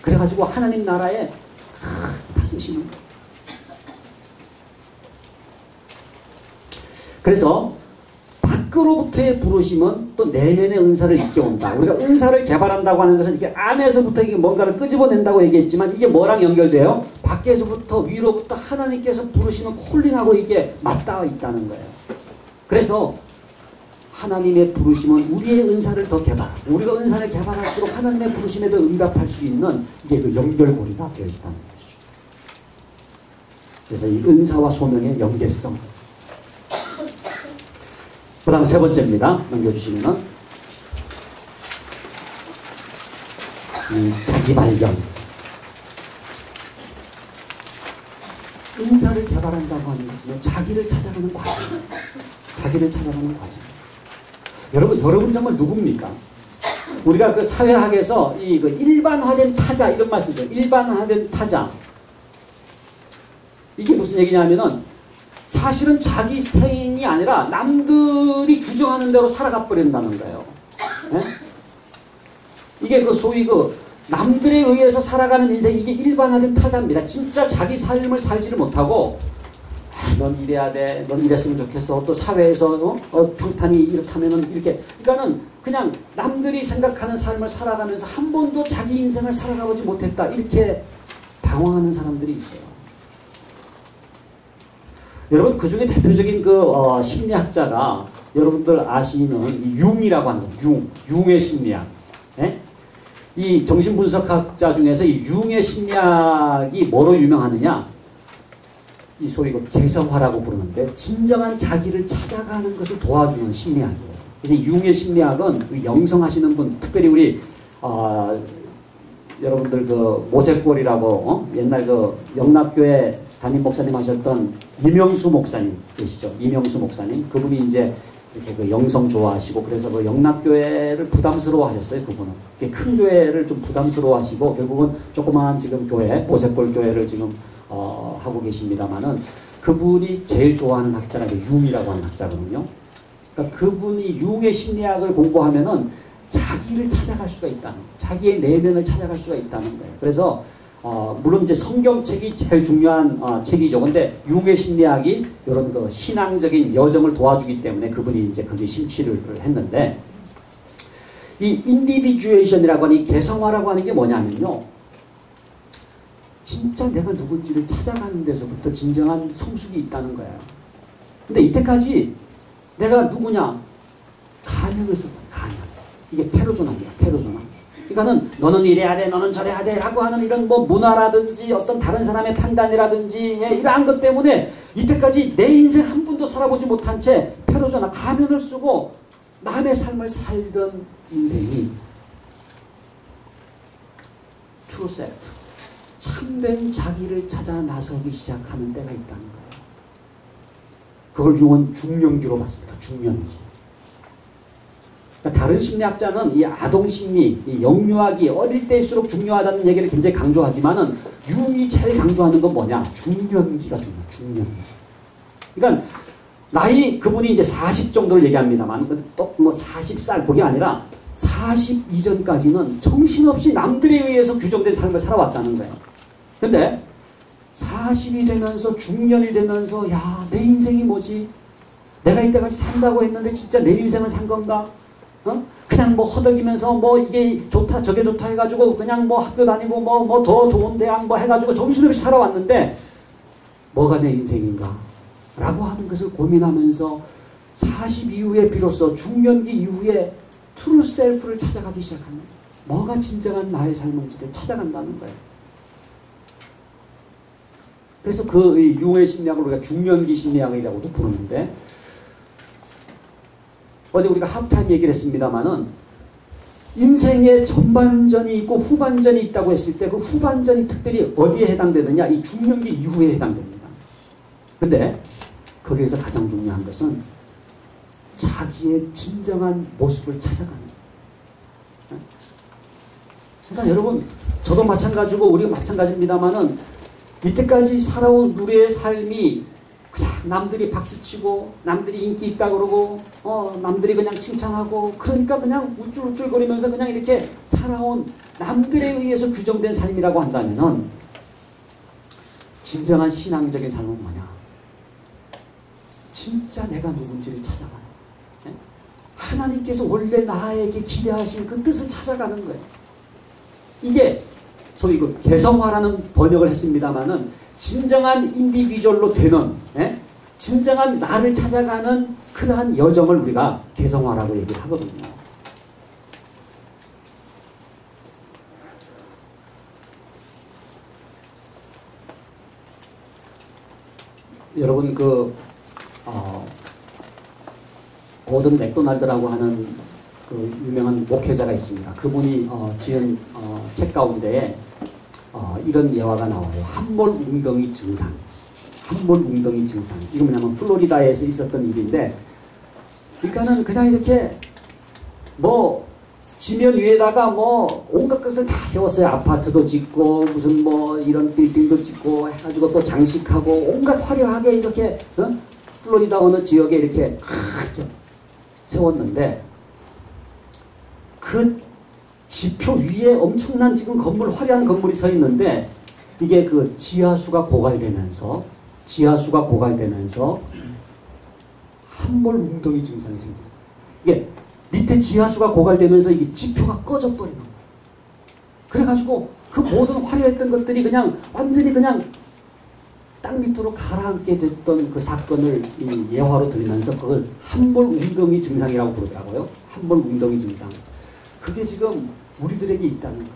S2: 그래가지고 하나님 나라에 다 쓰시는 거예요. 그래서 밖으로부터의 부르심은 또 내면의 은사를 일깨운다. 우리가 은사를 개발한다고 하는 것은 이게 안에서부터 이게 뭔가를 끄집어낸다고 얘기했지만 이게 뭐랑 연결돼요? 밖에서부터 위로부터 하나님께서 부르시는 콜링하고 이게 맞닿아 있다는 거예요. 그래서 하나님의 부르심은 우리의 은사를 더 개발하고 우리가 은사를 개발할수록 하나님의 부르심에도 응답할 수 있는 이게 그 연결고리가 되어 있다는 것이죠. 그래서 이 은사와 소명의 연계성. 그 다음 세 번째입니다. 넘겨주시면은 자기 발견. 은사를 개발한다고 하는 것은 자기를 찾아가는 과정. 자기를 찾아가는 과정. 여러분 정말 누굽니까? 우리가 그 사회학에서 이 그 일반화된 타자 이런 말 쓰죠. 일반화된 타자. 이게 무슨 얘기냐면은 사실은 자기 생이 아니라 남들이 규정하는 대로 살아가 버린다는 거예요. 네? 이게 그 소위 그 남들에 의해서 살아가는 인생 이게 일반화된 타자입니다. 진짜 자기 삶을 살지를 못하고 넌 이래야 돼. 넌 이랬으면 좋겠어. 또 사회에서 평판이 이렇다면은 이렇게. 그러니까는 그냥 남들이 생각하는 삶을 살아가면서 한 번도 자기 인생을 살아가보지 못했다. 이렇게 방황하는 사람들이 있어요. 여러분 그 중에 대표적인 그 심리학자가 여러분들 아시는 이 융이라고 하는 거. 융의 심리학. 예? 이 정신분석학자 중에서 이 융의 심리학이 뭐로 유명하느냐? 이 소위 그 개성화라고 부르는데 진정한 자기를 찾아가는 것을 도와주는 심리학이에요. 그래서 융의 심리학은 영성하시는 분, 특별히 우리 여러분들 그 모세골이라고 옛날 그 영락교회 담임 목사님 하셨던 이명수 목사님 계시죠? 이명수 목사님 그분이 이제 이렇게 그 영성 좋아하시고 그래서 그 영락교회를 부담스러워하셨어요. 그분은 큰 교회를 좀 부담스러워하시고 결국은 조그마한 지금 교회 모세골 교회를 지금 하고 계십니다만은 그분이 제일 좋아하는 학자가 융이라고 하는 학자거든요. 그러니까 그분이 융의 심리학을 공부하면은 자기를 찾아갈 수가 있다는, 자기의 내면을 찾아갈 수가 있다는 거예요. 그래서 물론 이제 성경책이 제일 중요한 책이죠. 근데 융의 심리학이 이런 그 신앙적인 여정을 도와주기 때문에 그분이 이제 거기에 심취를 했는데 이 인디비주에이션이라고 하는 이 개성화라고 하는 게 뭐냐면요. 진짜 내가 누군지를 찾아가는 데서부터 진정한 성숙이 있다는 거예요. 근데 이때까지 내가 누구냐? 가면을 썼다. 가면. 이게 페르소나입니다. 페르소나. 그러니까는 너는 이래야 돼, 너는 저래야 돼 라고 하는 이런 뭐 문화라든지 어떤 다른 사람의 판단이라든지 이러한 것 때문에 이때까지 내 인생 한 번도 살아보지 못한 채 페르소나 가면을 쓰고 남의 삶을 살던 인생이 true self. 참된 자기를 찾아 나서기 시작하는 때가 있다는 거예요. 그걸 융은 중년기로 봤습니다. 중년기. 그러니까 다른 심리학자는 이 아동심리, 이 영유아기, 어릴 때일수록 중요하다는 얘기를 굉장히 강조하지만은 융이 제일 강조하는 건 뭐냐? 중년기가 중요해요. 중년기. 그러니까 나이 그분이 이제 40 정도를 얘기합니다만 또 뭐 40살 그게 아니라 40 이전까지는 정신없이 남들에 의해서 규정된 삶을 살아왔다는 거예요. 근데 40이 되면서 중년이 되면서 야, 내 인생이 뭐지? 내가 이때까지 산다고 했는데 진짜 내 인생을 산 건가? 그냥 뭐 허덕이면서 뭐 이게 좋다 저게 좋다 해가지고 그냥 뭐 학교 다니고 뭐 더 좋은 대학 뭐 해가지고 정신없이 살아왔는데 뭐가 내 인생인가? 라고 하는 것을 고민하면서 40 이후에 비로소 중년기 이후에 트루 셀프를 찾아가기 시작하는 거예요. 뭐가 진정한 나의 삶인지를 찾아간다는 거예요. 그래서 그 유의 심리학을 우리가 중년기 심리학이라고도 부르는데 어제 우리가 하프타임 얘기를 했습니다마는 인생의 전반전이 있고 후반전이 있다고 했을 때 그 후반전이 특별히 어디에 해당되느냐? 이 중년기 이후에 해당됩니다. 근데 거기에서 가장 중요한 것은 자기의 진정한 모습을 찾아가는 거예요. 그러니까 여러분 저도 마찬가지고 우리가 마찬가지입니다마는 이때까지 살아온 우리의 삶이 그냥 남들이 박수치고 남들이 인기 있다 그러고 남들이 그냥 칭찬하고 그러니까 그냥 우쭐우쭐거리면서 그냥 이렇게 살아온 남들에 의해서 규정된 삶이라고 한다면은 진정한 신앙적인 삶은 뭐냐? 진짜 내가 누군지를 찾아가는 거예요. 하나님께서 원래 나에게 기대하신 그 뜻을 찾아가는 거예요. 이게 소위 그 개성화라는 번역을 했습니다마는 진정한 인디비주얼로 되는 진정한 나를 찾아가는 그러한 여정을 우리가 개성화라고 얘기를 하거든요. 여러분 고든 맥도날드라고 하는 그 유명한 목회자가 있습니다. 그분이 지은 책 가운데에 이런 예화가 나와요. 함몰 웅덩이 증상. 함몰 웅덩이 증상. 이거 뭐냐면 플로리다에서 있었던 일인데, 그러니까는 그냥 이렇게 뭐 지면 위에다가 뭐 온갖 것을 다 세웠어요. 아파트도 짓고 무슨 뭐 이런 빌딩도 짓고 해가지고 또 장식하고 온갖 화려하게 이렇게 플로리다 어느 지역에 이렇게 세웠는데 그 지표 위에 엄청난 지금 건물, 화려한 건물이 서 있는데 이게 그 지하수가 고갈되면서 함몰 웅덩이 증상이 생겨요. 이게 밑에 지하수가 고갈되면서 이게 지표가 꺼져버리는 거예요. 그래가지고 그 모든 화려했던 것들이 그냥 완전히 그냥 땅 밑으로 가라앉게 됐던 그 사건을 이 예화로 들으면서 그걸 함몰 웅덩이 증상이라고 부르더라고요. 함몰 웅덩이 증상. 그게 지금 우리들에게 있다는 거예요.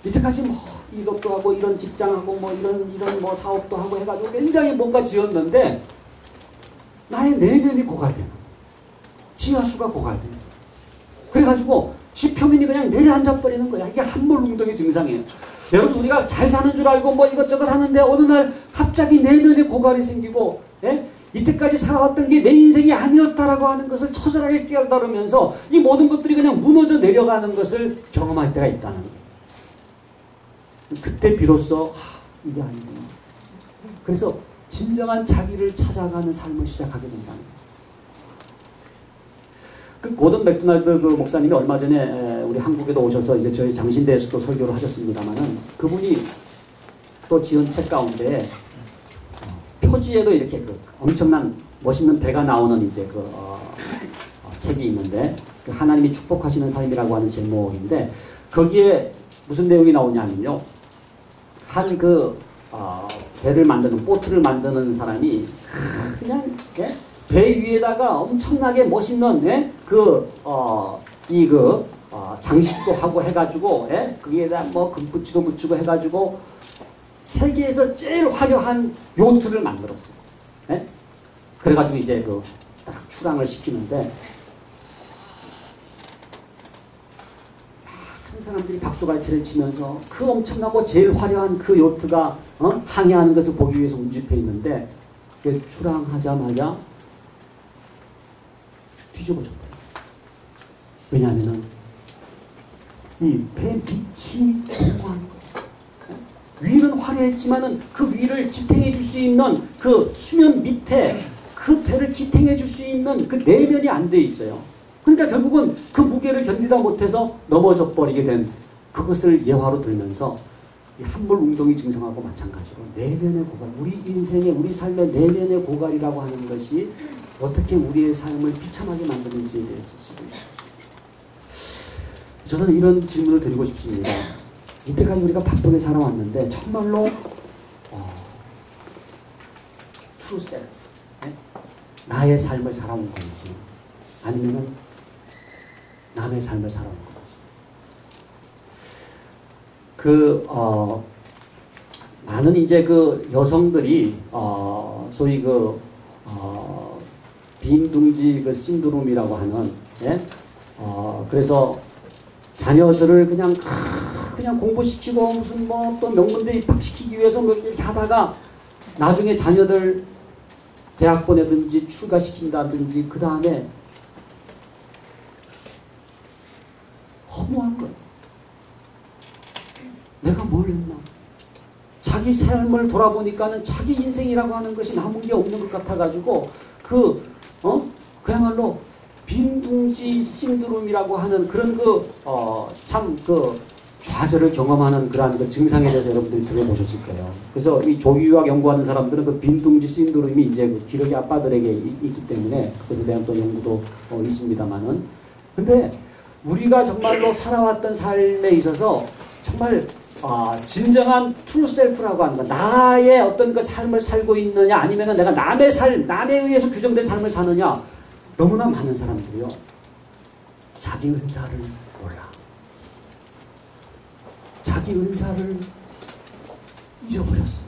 S2: 이때까지 뭐 이것도 하고 이런 직장하고 뭐 이런 뭐 사업도 하고 해가지고 굉장히 뭔가 지었는데 나의 내면이 고갈되는 거예요. 지하수가 고갈되는 거예요. 그래가지고 지표면이 그냥 내려앉아버리는 거야. 이게 함몰 웅덩이 증상이에요. 여러분 우리가 잘 사는 줄 알고 뭐 이것저것 하는데 어느 날 갑자기 내면에 고갈이 생기고 이때까지 살아왔던 게 내 인생이 아니었다라고 하는 것을 처절하게 깨달으면서 이 모든 것들이 그냥 무너져 내려가는 것을 경험할 때가 있다는 거예요. 그때 비로소 이게 아니구나. 그래서 진정한 자기를 찾아가는 삶을 시작하게 된다는 거예요. 그 고든 맥도날드 그 목사님이 얼마 전에 우리 한국에도 오셔서 이제 저희 장신대에서도 설교를 하셨습니다만은 그분이 또 지은 책 가운데 표지에도 이렇게 그 엄청난 멋있는 배가 나오는 이제 책이 있는데 그 하나님이 축복하시는 삶이라고 하는 제목인데 거기에 무슨 내용이 나오냐면요. 한 배를 만드는 보트를 만드는 사람이 그냥 배 위에다가 엄청나게 멋있는 장식도 하고 해가지고 거기에다 뭐 금붙이도 붙이고 해가지고 세계에서 제일 화려한 요트를 만들었어요. 그래가지고 이제 딱 출항을 시키는데 많은 사람들이 박수갈채를 치면서 그 엄청나고 제일 화려한 그 요트가 항해하는 것을 보기 위해서 운집해 있는데 출항하자마자 뒤집어졌대요. 왜냐하면은 이 배 밑이 공허한 거예요. 위는 화려했지만은 그 위를 지탱해 줄 수 있는 그 수면 밑에 그 배를 지탱해 줄 수 있는 그 내면이 안 돼 있어요. 그러니까 결국은 그 무게를 견디다 못해서 넘어져 버리게 된 그것을 예화로 들면서 이 한물 웅덩이 증상하고 마찬가지로 내면의 고갈, 우리 인생의 우리 삶의 내면의 고갈이라고 하는 것이 어떻게 우리의 삶을 비참하게 만드는지에 대해서 쓰고 있습니다. 저는 이런 질문을 드리고 싶습니다. 이때까지 우리가 바쁘게 살아왔는데 정말로 true self, 나의 삶을 살아온 건지 아니면은 남의 삶을 살아온 건지. 많은 이제 그 여성들이 소위 빈둥지 그 신드롬이라고 하는, 그래서 자녀들을 그냥 공부시키고 무슨 뭐 또 명문대 입학시키기 위해서 뭐 이렇게 하다가 나중에 자녀들 대학 보내든지 출가시킨다든지 그 다음에 허무한 거예요. 내가 뭘 했나? 자기 삶을 돌아보니까는 자기 인생이라고 하는 것이 남은 게 없는 것 같아가지고 그야말로 빈둥지 신드롬이라고 하는 그런 좌절을 경험하는 그러한 그 증상에 대해서 여러분들이 들어보셨을 거예요. 그래서 이 조기유학 연구하는 사람들은 그 빈둥지 신드롬이 이제 그 기러기 아빠들에게 있기 때문에 그것에 대한 또 연구도 있습니다만은. 근데 우리가 정말로 살아왔던 삶에 있어서 정말 진정한 트루 셀프라고 하는 것, 나의 어떤 그 삶을 살고 있느냐 아니면 내가 남에 의해서 규정된 삶을 사느냐. 너무나 많은 사람들이요, 자기 은사를 몰라. 자기 은사를 잊어버렸어.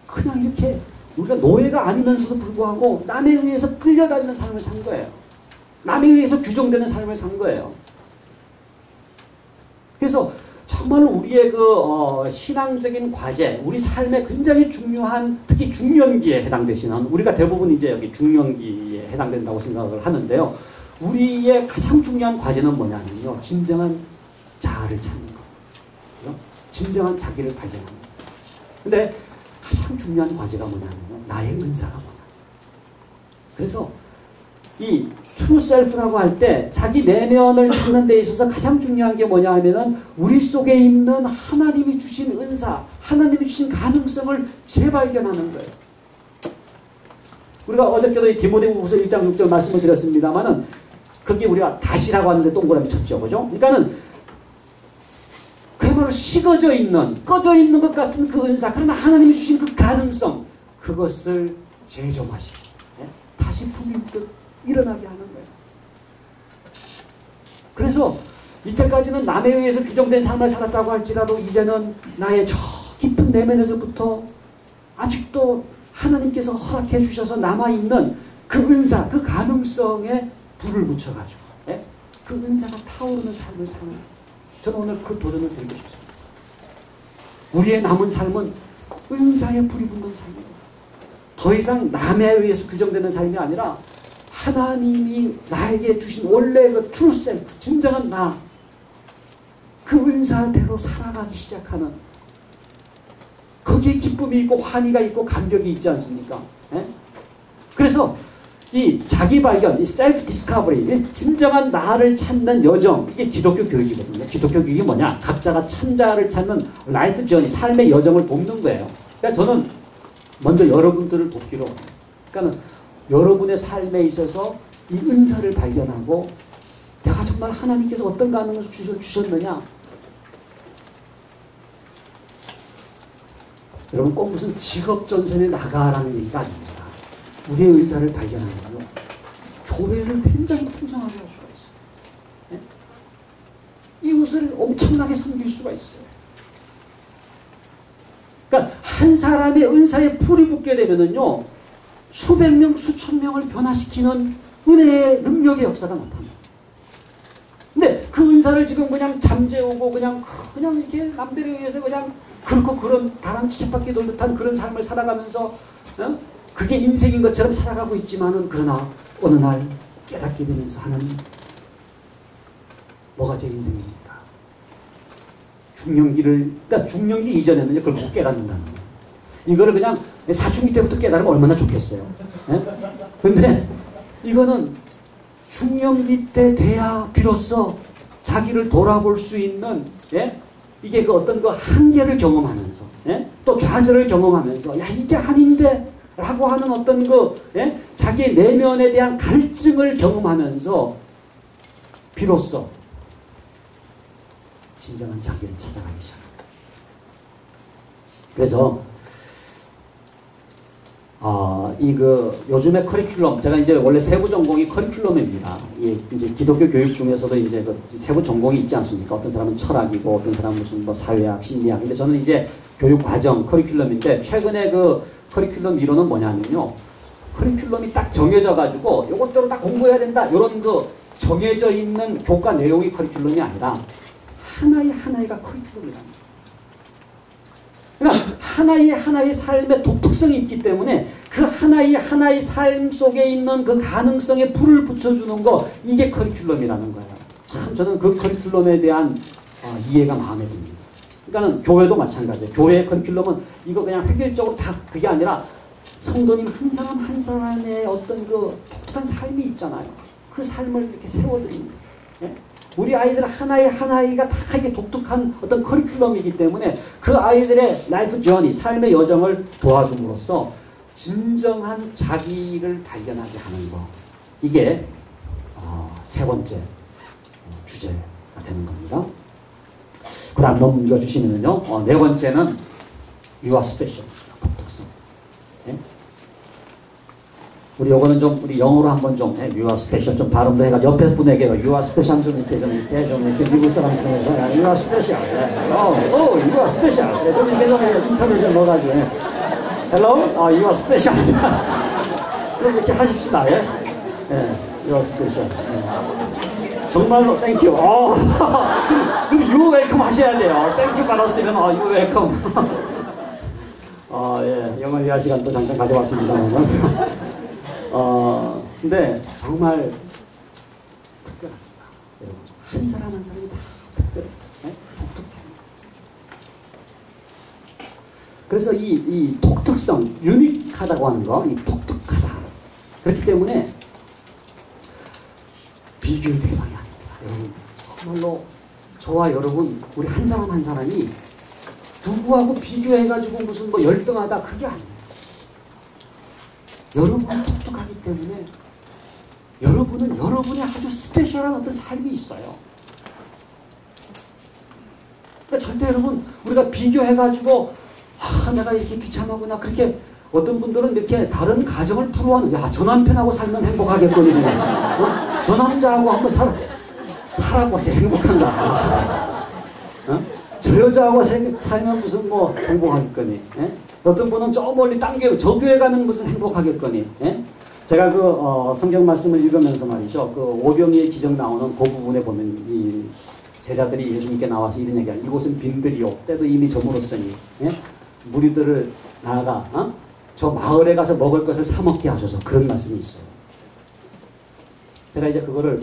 S2: 그냥 이렇게 우리가 노예가 아니면서도 불구하고 남에 의해서 끌려다니는 삶을 산 거예요. 남에 의해서 규정되는 삶을 산 거예요. 그래서 정말로 우리의 신앙적인 과제, 우리 삶에 굉장히 중요한, 특히 중년기에 해당되시는, 우리가 대부분 이제 여기 중년기에 해당된다고 생각을 하는데요. 우리의 가장 중요한 과제는 뭐냐면요, 진정한 자아를 찾는 거. 진정한 자기를 발견하는 거. 근데 가장 중요한 과제가 뭐냐면요, 나의 은사가 뭐냐. 그래서 이 true self라고 할 때 자기 내면을 찾는 데 있어서 가장 중요한 게 뭐냐 하면은 우리 속에 있는 하나님이 주신 은사, 하나님이 주신 가능성을 재발견하는 거예요. 우리가 어저께도 이 디모데후서 1장 6절 말씀을 드렸습니다만은 거기 우리가 다시라고 하는데 동그라미 쳤죠. 그죠? 그러니까는 그야말로 식어져 있는, 꺼져 있는 것 같은 그 은사, 그러나 하나님이 주신 그 가능성, 그것을 재점화시키고 다시 부밀듯 일어나게 하는 거예요. 그래서 이때까지는 남에 의해서 규정된 삶을 살았다고 할지라도 이제는 나의 저 깊은 내면에서부터 아직도 하나님께서 허락해 주셔서 남아있는 그 은사, 그 가능성에 불을 붙여가지고 그 은사가 타오르는 삶을 사는 거예요. 저는 오늘 그 도전을 드리고 싶습니다. 우리의 남은 삶은 은사에 불이 붙는 삶이에요. 더 이상 남에 의해서 규정되는 삶이 아니라 하나님이 나에게 주신 원래 그 true self, 진정한 나, 그 은사대로 살아가기 시작하는, 거기에 기쁨이 있고 환희가 있고 감격이 있지 않습니까? 그래서 이 자기 발견, 이 self discovery, 이 진정한 나를 찾는 여정, 이게 기독교 교육이거든요. 기독교 교육이 뭐냐? 각자가 참자를 찾는 라이프 저니, 삶의 여정을 돕는 거예요. 그러니까 저는 먼저 여러분들을 돕기로 합니다. 그러니까 여러분의 삶에 있어서 이 은사를 발견하고 내가 정말 하나님께서 어떤 가능성을 주셨느냐. 여러분 꼭 무슨 직업전선에 나가라는 얘기가 아닙니다. 우리의 은사를 발견하면요, 교회를 굉장히 풍성하게 할 수가 있어요. 이웃을 엄청나게 섬길 수가 있어요. 그러니까 한 사람의 은사에 불이 붙게 되면은요, 수백 명, 수천 명을 변화시키는 은혜의 능력의 역사가 나타납니다. 근데 그 은사를 지금 그냥 잠재우고 그냥 이렇게 남들에 의해서 그냥 그렇고 그런 다람 치쳇바퀴 돌듯한 그런 삶을 살아가면서 그게 인생인 것처럼 살아가고 있지만은, 그러나 어느 날 깨닫게 되면서 하나님, 뭐가 제 인생입니까? 중년기를, 그러니까 중년기 이전에는 그걸 못 깨닫는다는 거예요. 이거를 그냥 사춘기 때부터 깨달으면 얼마나 좋겠어요. 예? 근데 이거는 중년기 때 돼야 비로소 자기를 돌아볼 수 있는, 예? 이게 그 어떤 그 한계를 경험하면서, 예? 또 좌절을 경험하면서, 야, 이게 아닌데? 라고 하는 어떤 그, 예? 자기의 내면에 대한 갈증을 경험하면서 비로소 진정한 자기를 찾아가기 시작합니다. 그래서 요즘의 커리큘럼, 제가 이제 원래 세부 전공이 커리큘럼입니다. 이제 기독교 교육 중에서도 이제 그 세부 전공이 있지 않습니까? 어떤 사람은 철학이고, 어떤 사람은 무슨 뭐 사회학, 심리학. 근데 저는 이제 교육 과정 커리큘럼인데, 최근에 그 커리큘럼 이론은 뭐냐면요. 커리큘럼이 딱 정해져 가지고, 요것대로 딱 공부해야 된다. 요런 그 정해져 있는 교과 내용이 커리큘럼이 아니라, 하나하나가 커리큘럼이랍니다. 그러니까 하나의 삶의 독특성이 있기 때문에 그 하나의 삶 속에 있는 그 가능성에 불을 붙여주는 거, 이게 커리큘럼이라는 거예요. 참 저는 그 커리큘럼에 대한 이해가 마음에 듭니다. 그러니까는 교회도 마찬가지예요. 교회의 커리큘럼은 이거 그냥 획일적으로 다 그게 아니라 성도님 한 사람 한 사람의 어떤 그 독특한 삶이 있잖아요. 그 삶을 이렇게 세워드립니다. 예? 우리 아이들 하나이가 다 이게 독특한 어떤 커리큘럼이기 때문에 그 아이들의 라이프 저니, 삶의 여정을 도와줌으로써 진정한 자기를 발견하게 하는 거. 이게 세 번째 주제가 되는 겁니다. 그 다음 넘겨주시면요. 네 번째는 You are special. 독특성. 네? 우리 요거는 좀 우리 영어로 한번 좀 You are special 좀 발음도 해가 옆에 분에게 You are special 좀 이렇게 미국 사람처럼 You are special. You are special. 좀 이렇게 좀 인터뷰 좀 넣어가지고 Hello, you are special. 그럼 이렇게 하십시다. 예? You are special. 정말로 Thank you. 그럼 You welcome 하셔야 돼요. Thank you 받았으면 You welcome. 예, 영어 이해 시간 또 잠깐 가져왔습니다만. 근데 정말 특별합니다. 여러분, 한 사람 한 사람이 다 특별해. 네? 독특해. 그래서 이 독특성, 유니크하다고 하는 거, 이 독특하다. 그렇기 때문에 비교의 대상이 아닙니다. 여러분, 정말로 저와 여러분, 우리 한 사람 한 사람이 누구하고 비교해가지고 무슨 뭐 열등하다, 그게 아니에요. 여러분은 독특하기 때문에 여러분은 여러분의 아주 스페셜한 어떤 삶이 있어요. 그러니까 절대 여러분 우리가 비교해가지고 내가 이렇게 비참하구나, 그렇게 어떤 분들은 이렇게 다른 가정을 풀어하는, 야, 저 남편하고 살면 행복하겠거니, 저 남자하고 한번 살아보세요. 행복한가? 저 여자하고 살면 무슨 뭐 행복하겠거니? 예? 어떤 분은 저 멀리 딴 교회, 저 교회 가면 무슨 행복하겠거니? 예? 제가 그 성경 말씀을 읽으면서 말이죠. 그 오병이의 기적 나오는 그 부분에 보면 이 제자들이 예수님께 나와서 이런 얘기하는, 이곳은 빈들이요 때도 이미 저물었으니, 예? 무리들을 나아가 저 마을에 가서 먹을 것을 사 먹게 하셔서, 그런 말씀이 있어요. 제가 이제 그거를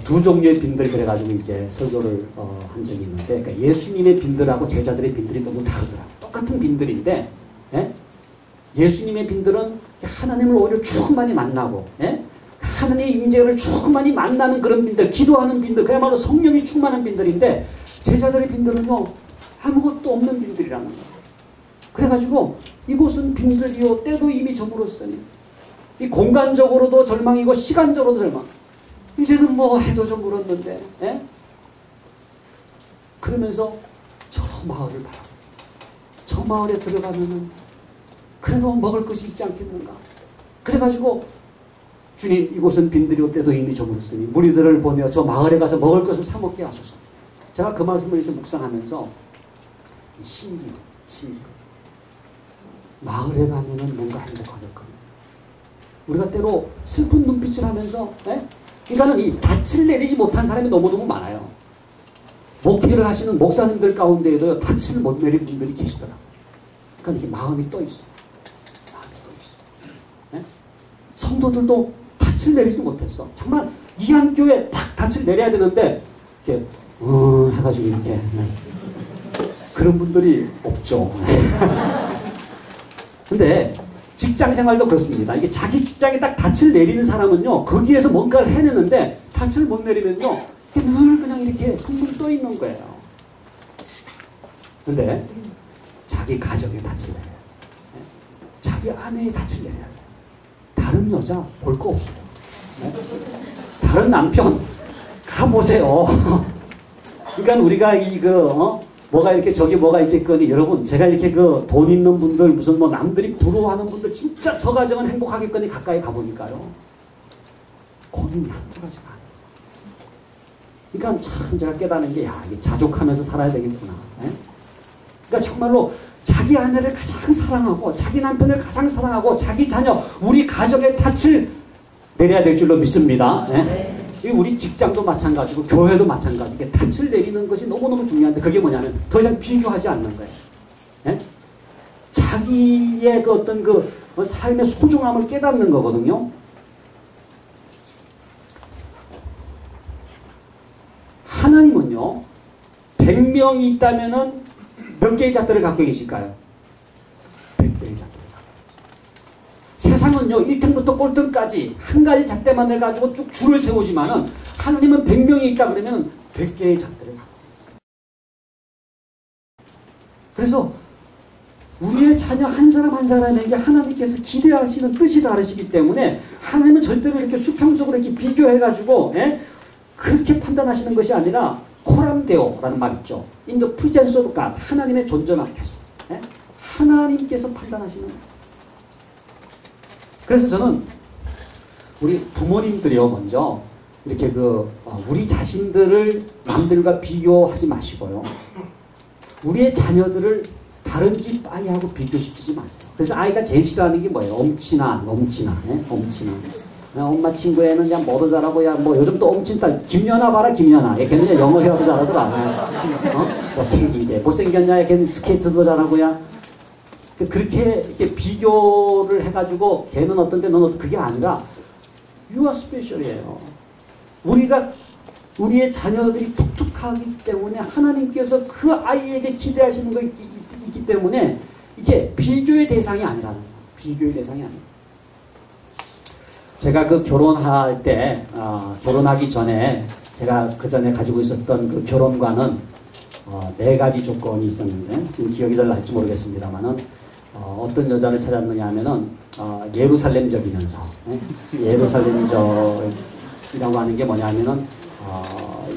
S2: 두 종류의 빈들 그래가지고 이제 설교를 한 적이 있는데, 그러니까 예수님의 빈들하고 제자들의 빈들이 너무 다르더라고요. 똑같은 빈들인데, 예? 예수님의 빈들은 하나님을 오히려 충만히 만나고, 예? 하나님의 임재를 충만히 만나는 그런 빈들, 기도하는 빈들, 그야말로 성령이 충만한 빈들인데, 제자들의 빈들은요 아무것도 없는 빈들이라는 거예요. 그래가지고 이곳은 빈들이요 때도 이미 저물었으니, 이 공간적으로도 절망이고 시간적으로도 절망. 이제는 뭐 해도 좀 물었는데, 예? 그러면서 저 마을을 바라보고, 저 마을에 들어가면은 그래도 먹을 것이 있지 않겠는가. 그래가지고 주님, 이곳은 빈들이오 때도 이미 저물었으니 무리들을 보내어 저 마을에 가서 먹을 것을 사 먹게 하소서. 제가 그 말씀을 이렇게 묵상하면서 신기해. 마을에 가면은 뭔가 행복하겠거든요. 우리가 때로 슬픈 눈빛을 하면서, 예? 그러니까는 이 닻을 내리지 못한 사람이 너무너무 많아요. 목회를 하시는 목사님들 가운데에도 닻을 못 내린 분들이 계시더라고요. 그러니까 이게 마음이 떠 있어요. 예? 성도들도 닻을 내리지 못했어. 정말 이 한 교회 딱 닻을 내려야 되는데, 이렇게 해가지고 이렇게 그런 분들이 없죠. 근데 직장 생활도 그렇습니다. 이게 자기 직장에 딱 닻을 내리는 사람은요, 거기에서 뭔가를 해내는데 닻을 못 내리면요, 늘 그냥 이렇게 붕붕 떠 있는 거예요. 근데 자기 가정에 닻을 내려야 돼요. 자기 아내의 닻을 내려야 돼요. 다른 여자 볼 거 없어요. 다른 남편 가보세요. 그러니까 우리가 뭐가 이렇게 저기 뭐가 있겠거니, 여러분 제가 이렇게 그 돈 있는 분들 무슨 뭐 남들이 부러워하는 분들 진짜 저 가정은 행복하겠거니 가까이 가보니까요, 고민이 한두 가지가 아니에요. 그러니까 참 제가 깨닫는 게, 이게 자족하면서 살아야 되겠구나. 그러니까 정말로 자기 아내를 가장 사랑하고 자기 남편을 가장 사랑하고 자기 자녀, 우리 가정의 닻을 내려야 될 줄로 믿습니다. 우리 직장도 마찬가지고 교회도 마찬가지고 닻을 내리는 것이 너무너무 중요한데, 그게 뭐냐면 더 이상 비교하지 않는 거예요. 자기의 그 어떤 그 삶의 소중함을 깨닫는 거거든요. 하나님은요, 100명이 있다면은 몇 개의 잣들을 갖고 계실까요? 100개의 잣들을 갖고 계십니다. 세상은요, 1등부터 꼴등까지 한 가지 잣대만을 가지고 쭉 줄을 세우지만은, 하나님은 100명이 있다 그러면 100개의 잣대를 갖고 계십니다. 그래서 우리의 자녀 한 사람 한 사람에게 하나님께서 기대하시는 뜻이 다르시기 때문에, 하나님은 절대로 이렇게 수평적으로 이렇게 비교해가지고 그렇게 판단하시는 것이 아니라, 코람데오라는 말 있죠. In the presence of God, 하나님의 존재 앞에서 하나님께서 판단하시는 거예요. 그래서 저는 우리 부모님들이요, 먼저 이렇게 우리 자신들을 남들과 비교하지 마시고요, 우리의 자녀들을 다른 집 아이하고 비교시키지 마세요. 그래서 아이가 제일 싫어하는 게 뭐예요? 엄친아. 엄마 친구애는 그냥 뭐도 잘하고, 뭐 요즘 또 엄친 딸 김연아 봐라, 김연아. 걔는 영어 회화도 잘하더라. 못생기게 못생겼냐? 걔는 스케이트도 잘하고. 그렇게 이렇게 비교를 해가지고 걔는 어떤데 너는 그게 아니라 You are special이에요. 우리의 자녀들이 독특하기 때문에 하나님께서 그 아이에게 기대하시는 거 있기 때문에, 이게 비교의 대상이 아니라는 거예요. 비교의 대상이 아니에요. 제가 결혼할 때, 결혼하기 전에 제가 그 전에 가지고 있었던 그 결혼관은 4가지 조건이 있었는데, 지금 기억이 잘 날지 모르겠습니다만은, 어떤 여자를 찾았느냐 하면은, 예루살렘적이면서, 예루살렘적이라고 하는 게 뭐냐 하면은,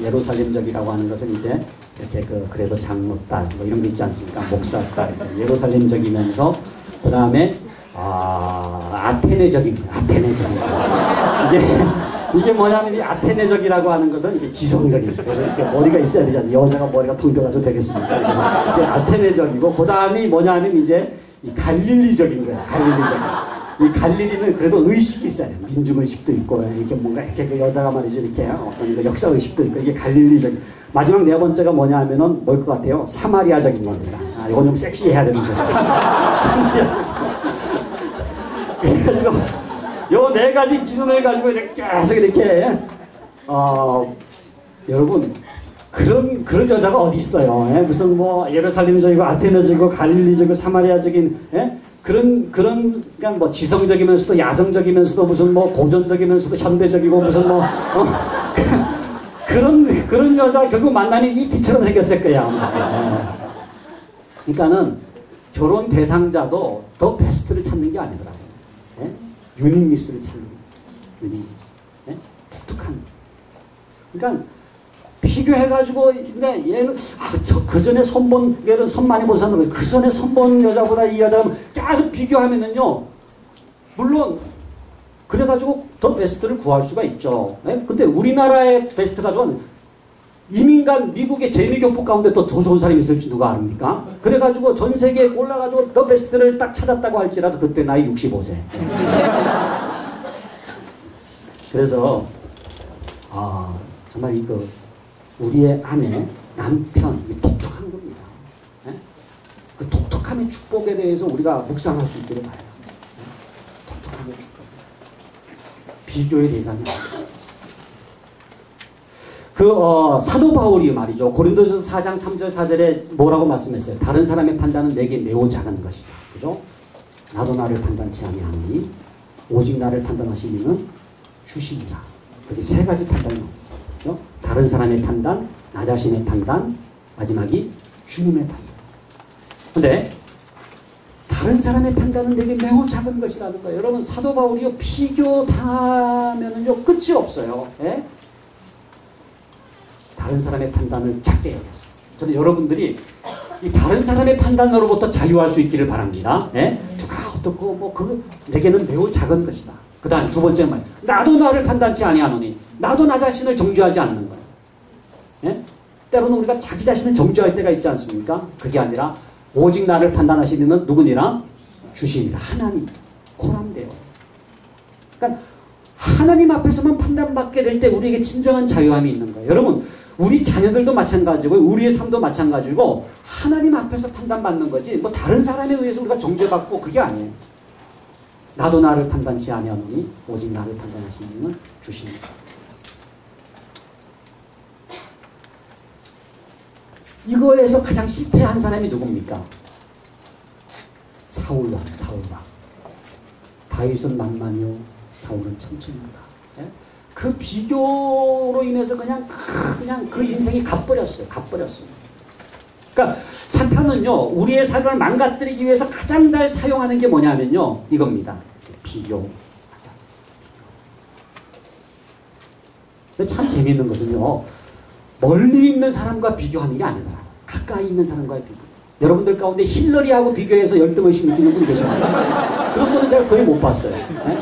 S2: 예루살렘적이라고 하는 것은 이제 이렇게 그래도 장로딸 뭐 이런 거 있지 않습니까? 목사딸. 예루살렘적이면서, 그 다음에 아테네적인 거예요. 이게 뭐냐면, 이 아테네적이라고 하는 것은 이게 지성적인 거예요. 그래서 이렇게 머리가 있어야 되잖아요. 여자가 머리가 텅겨가지고 되겠습니까? 이게 아테네적이고, 그 다음이 뭐냐면 이제 이 갈릴리적인 거예요. 이 갈릴리는 그래도 의식이 있어야 돼요. 민중의식도 있고, 이렇게 뭔가 이렇게 그 여자가 말이죠. 이렇게 어떤 역사의식도 있고, 이게 갈릴리적인. 마지막 4번째가 뭐냐 하면은 뭘 것 같아요? 사마리아적인 겁니다. 이건 좀 섹시해야 되는 거죠. 사마리아적인. 그래가지고 요 4가지 기준을 가지고 이렇게 계속 이렇게 여러분 그런 여자가 어디 있어요? 무슨 뭐 예루살렘적이고 아테네적이고 갈릴리적이고 사마리아적인 그러니까 뭐 지성적이면서도 야성적이면서도 무슨 뭐 고전적이면서도 현대적이고 무슨 뭐 그런 여자 결국 만나면 이티처럼 생겼을 거야 아마. 그러니까는 결혼 대상자도 더 베스트를 찾는 게 아니더라고요. 유니미스를 찾는 거예요. 유니미스. 독특한. 그러니까 비교해가지고, 근데 얘는 그 전에 얘는 선 많이 본 사람은 그 전에 선 본 여자보다 이 여자는 계속 비교하면은요, 물론 그래가지고 더 베스트를 구할 수가 있죠. 근데 우리나라의 베스트 가지고는 이민간 미국의 재미교포 가운데 더 좋은 사람이 있을지 누가 압니까? 그래가지고 전 세계에 올라가지고 더 베스트를 딱 찾았다고 할지라도 그때 나이 65세. 그래서 정말 우리의 아내, 남편, 독특한 겁니다. 그 독특함의 축복에 대해서 우리가 묵상할 수 있기를 바라요. 독특함의 축복. 비교의 대상이 아닙니다. 사도 바울이 말이죠. 고린도전서 4장 3절 4절에 뭐라고 말씀했어요? 다른 사람의 판단은 내게 매우 작은 것이다. 그죠? 나도 나를 판단치 아니하노니 오직 나를 판단하시는 이는 주시니라. 그게 세 가지 판단이 나옵니다. 그죠? 다른 사람의 판단, 나 자신의 판단, 마지막이 주님의 판단. 근데 다른 사람의 판단은 내게 매우 작은 것이라는 거예요. 여러분 사도 바울이요 비교당하면은요 끝이 없어요. 예? 다른 사람의 판단을 작게 여겼어요. 저는 여러분들이 이 다른 사람의 판단으로부터 자유할 수 있기를 바랍니다. 예? 누가 어떻고 뭐 내게는 매우 작은 것이다. 그 다음 두 번째 말, 나도 나를 판단치 아니하노니 나도 나 자신을 정죄하지 않는 거예요. 예? 때로는 우리가 자기 자신을 정죄할 때가 있지 않습니까? 그게 아니라 오직 나를 판단하시는 이는 누구니라? 주시니라. 하나님. 고람돼요. 그러니까 하나님 앞에서만 판단받게 될 때 우리에게 진정한 자유함이 있는 거예요. 여러분 우리 자녀들도 마찬가지고 우리의 삶도 마찬가지고 하나님 앞에서 판단받는 거지 뭐 다른 사람에 의해서 우리가 정죄받고 그게 아니에요. 나도 나를 판단치 아니하노니 오직 나를 판단하시는 이는 주시니라. 이거에서 가장 실패한 사람이 누굽니까? 사울왕. 다윗은 만만이요 사울은 천천히다. 예? 그 비교로 인해서 그냥 그 인생이 갓버렸어요. 그러니까 사탄은요 우리의 삶을 망가뜨리기 위해서 가장 잘 사용하는 게 뭐냐면요 이겁니다. 비교. 근데 참 재미있는 것은요 멀리 있는 사람과 비교하는 게 아니더라. 가까이 있는 사람과의 비교. 여러분들 가운데 힐러리하고 비교해서 열등의식 느끼는 분이 계십니다. 그런 분은 제가 거의 못 봤어요. 네?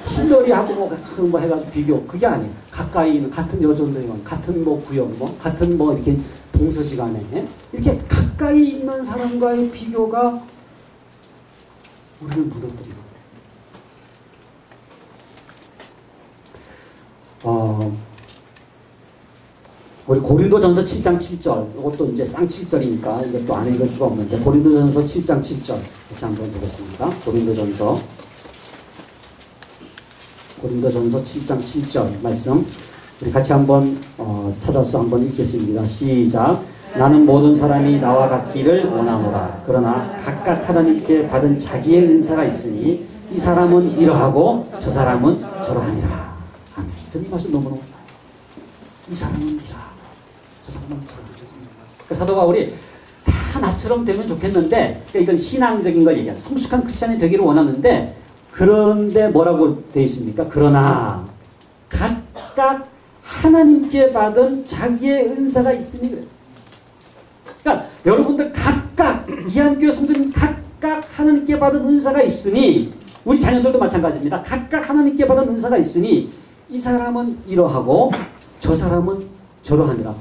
S2: 힐러리하고 뭐 해가지고 비교. 그게 아니에요. 가까이 있는 같은 여전대원, 같은 뭐 구역, 같은 뭐 이렇게 동서지간에 이렇게 가까이 있는 사람과의 비교가 우리를 무너뜨리는 거예요. 우리 고린도전서 7장 7절 이것도 이제 쌍7절이니까 이것도 안 읽을 수가 없는데 고린도전서 7장 7절 같이 한번 보겠습니다. 고린도전서 7장 7절 말씀 우리 같이 한번 찾아서 한번 읽겠습니다. 시작. 나는 모든 사람이 나와 같기를 원하노라. 그러나 각각 하나님께 받은 자기의 은사가 있으니 이 사람은 이러하고 저 사람은 저러하니라. 아멘. 저는 이 말씀 너무너무 좋아요. 이 사람은 이러하고 저 사람은 저러하니라. 그 사도 바울이 다 나처럼 되면 좋겠는데 그러니까 이건 신앙적인 걸 얘기하는 성숙한 크리스찬이 되기를 원하는데 그런데 뭐라고 되어 있습니까? 그러나 각각 하나님께 받은 자기의 은사가 있으니 그래요. 그러니까 여러분들 각각 이한교회 성도님 각각 하나님께 받은 은사가 있으니 우리 자녀들도 마찬가지입니다. 각각 하나님께 받은 은사가 있으니 이 사람은 이러하고 저 사람은 저러하니라.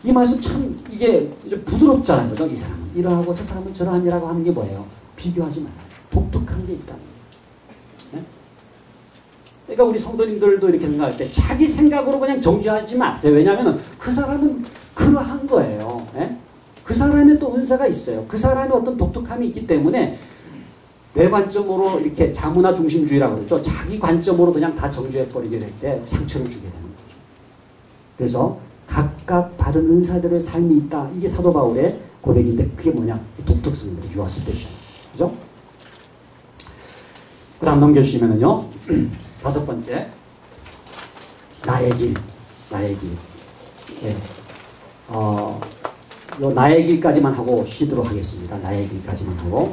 S2: 이 말씀 참 이게 좀 부드럽잖아요. 그죠? 이 사람은 이러하고 저 사람은 저러하니라고 하는 게 뭐예요? 비교하지 말아요. 독특한 게 있다는 거예요. 네? 그러니까 우리 성도님들도 이렇게 생각할 때 자기 생각으로 그냥 정죄하지 마세요. 왜냐하면 그 사람은 그러한 거예요. 네? 그 사람의 또 은사가 있어요. 그 사람의 어떤 독특함이 있기 때문에 내 관점으로 이렇게 자문화 중심주의라고 그러죠. 자기 관점으로 그냥 다 정죄해버리게 될 때 상처를 주게 되는 거죠. 그래서 각각 받은 은사들의 삶이 있다. 이게 사도 바울의 고백인데 그게 뭐냐? 독특성입니다. You are special. 그죠? 그 다음 넘겨주시면은요. 다섯 번째. 나의 길. 예. 나의 길까지만 하고 쉬도록 하겠습니다. 나의 길까지만 하고.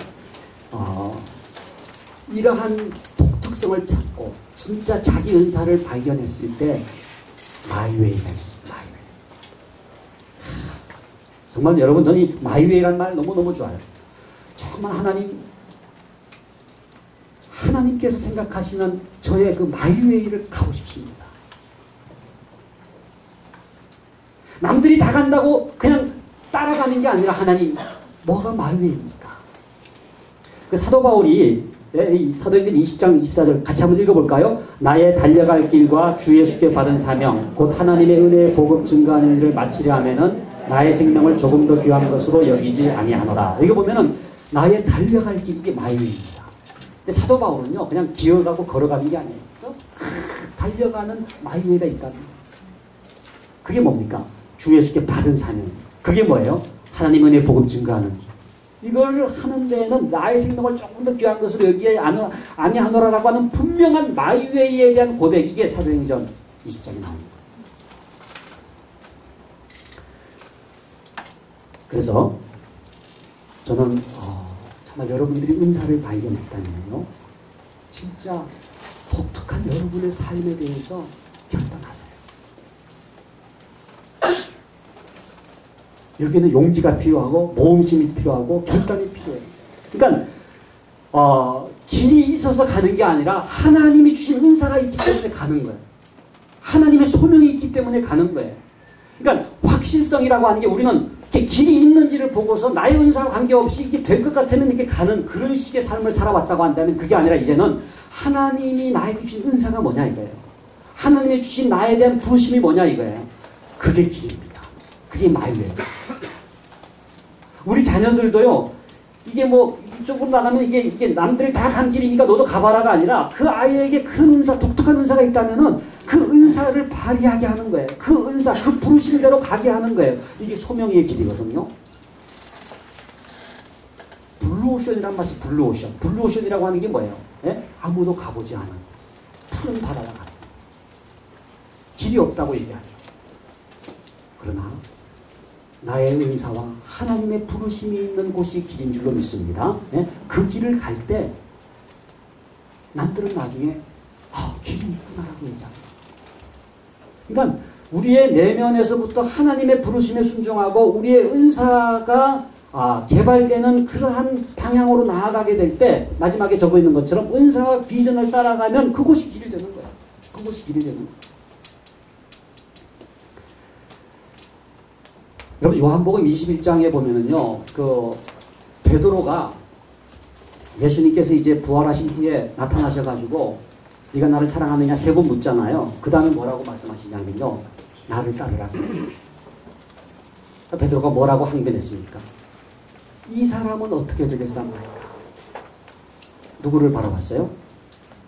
S2: 이러한 독특성을 찾고 진짜 자기 은사를 발견했을 때 마이웨이가 있어요. 마이웨이. 정말 여러분 저는 이 마이웨이라는 말 너무너무 좋아요. 정말 하나님께서 생각하시는 저의 그 마이웨이를 가고 싶습니다. 남들이 다 간다고 그냥 따라가는 게 아니라 하나님 뭐가 마이웨이입니까? 그 사도 바울이 사도행전 20장 24절 같이 한번 읽어볼까요? 나의 달려갈 길과 주 예수께 받은 사명 곧 하나님의 은혜의 복음 증거하는 일을 마치려 하면은 나의 생명을 조금 더 귀한 것으로 여기지 아니하노라. 이거 보면은 나의 달려갈 길 이게 마이웨이입니다. 근데 사도 바울은요 그냥 기어가고 걸어가는 게 아니에요. 달려가는 마이웨이가 있다는 거예요. 그게 뭡니까? 주 예수께 받은 사명. 그게 뭐예요? 하나님 은혜 복음 증거하는. 이걸 하는 데에는 나의 생명을 조금 더 귀한 것으로 여기에 아니하노라라고 하는 분명한 마이웨이에 대한 고백, 이게 사도행전 20장에 나옵니다. 그래서 저는 정말 여러분들이 은사를 발견했다면요, 진짜 독특한 여러분의 삶에 대해서 결단하세요. 여기는 용기가 필요하고 모험심이 필요하고 결단이 필요해요. 그러니까 길이 있어서 가는 게 아니라 하나님이 주신 은사가 있기 때문에 가는 거예요. 하나님의 소명이 있기 때문에 가는 거예요. 그러니까 확실성이라고 하는 게, 우리는 이렇게 길이 있는지를 보고서 나의 은사와 관계없이 이게 될 것 같으면 이렇게 가는 그런 식의 삶을 살아왔다고 한다면, 그게 아니라 이제는 하나님이 나에게 주신 은사가 뭐냐 이거예요. 하나님이 주신 나에 대한 부르심이 뭐냐 이거예요. 그게 길입니다. 그게 마이웨이. 우리 자녀들도요, 이게 뭐 이쪽으로 나가면 이게 남들이 다 간 길이니까 너도 가봐라가 아니라, 그 아이에게 큰 은사, 독특한 은사가 있다면은 그 은사를 발휘하게 하는 거예요. 그 은사, 그 부르심대로 가게 하는 거예요. 이게 소명의 길이거든요. 블루오션이란 말이, 블루오션. 블루오션이라고 하는 게 뭐예요? 예? 아무도 가보지 않은 푸른 바다가 가는 거예요. 길이 없다고 얘기하죠. 그러나 나의 은사와 하나님의 부르심이 있는 곳이 길인 줄로 믿습니다. 예? 그 길을 갈 때 남들은 나중에 길이 있구나라고 얘기합니다. 그러니까 우리의 내면에서부터 하나님의 부르심에 순종하고 우리의 은사가 개발되는 그러한 방향으로 나아가게 될 때, 마지막에 적어 있는 것처럼 은사와 비전을 따라가면 그곳이 길이 되는 거야. 그곳이 길이 되는 거야. 여러분, 요한복음 21장에 보면은요, 그 베드로가 예수님께서 이제 부활하신 후에 나타나셔가지고 네가 나를 사랑하느냐 3번 묻잖아요. 그 다음에 뭐라고 말씀하시냐면요, 나를 따르라. 베드로가 뭐라고 항변했습니까? 이 사람은 어떻게 되겠습니까? 누구를 바라봤어요?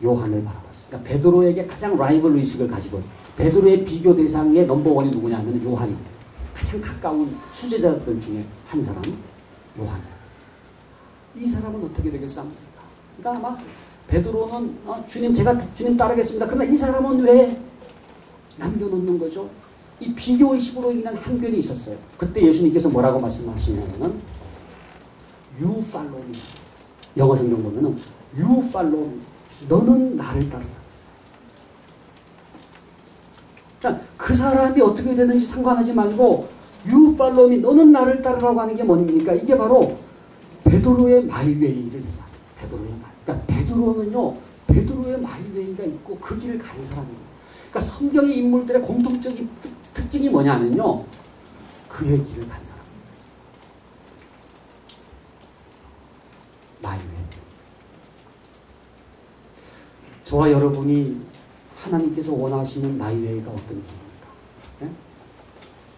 S2: 요한을 바라봤어요. 그러니까 베드로에게 가장 라이벌 의식을 가지고, 베드로의 비교 대상의 넘버원이 누구냐면 요한입니다. 가장 가까운 수제자들 중에 한 사람은 요한이에요. 이 사람은 어떻게 되겠습니까? 그러니까 아마 베드로는 주님, 제가 주님 따르겠습니다. 그러나 이 사람은 왜 남겨놓는 거죠? 이 비교의식으로 인한 항변이 있었어요. 그때 예수님께서 뭐라고 말씀하시냐면은 You follow me. 영어 성경 보면은 You follow me. 너는 나를 따르라. 그러니까 그 사람이 어떻게 되는지 상관하지 말고 You follow me. 너는 나를 따르라고 하는 게 뭡니까? 이게 바로 베드로의 마이웨이를 얘기합니다. 베드로의 마이. 그러니까 베드로는요, 베드로의 마이웨이가 있고 그 길을 가는 사람이에요. 그러니까 성경의 인물들의 공통적인 특징이 뭐냐면요, 그의 길을 간 사람. 마이웨이. 저와 여러분이 하나님께서 원하시는 마이웨이가 어떤 길입니까? 예?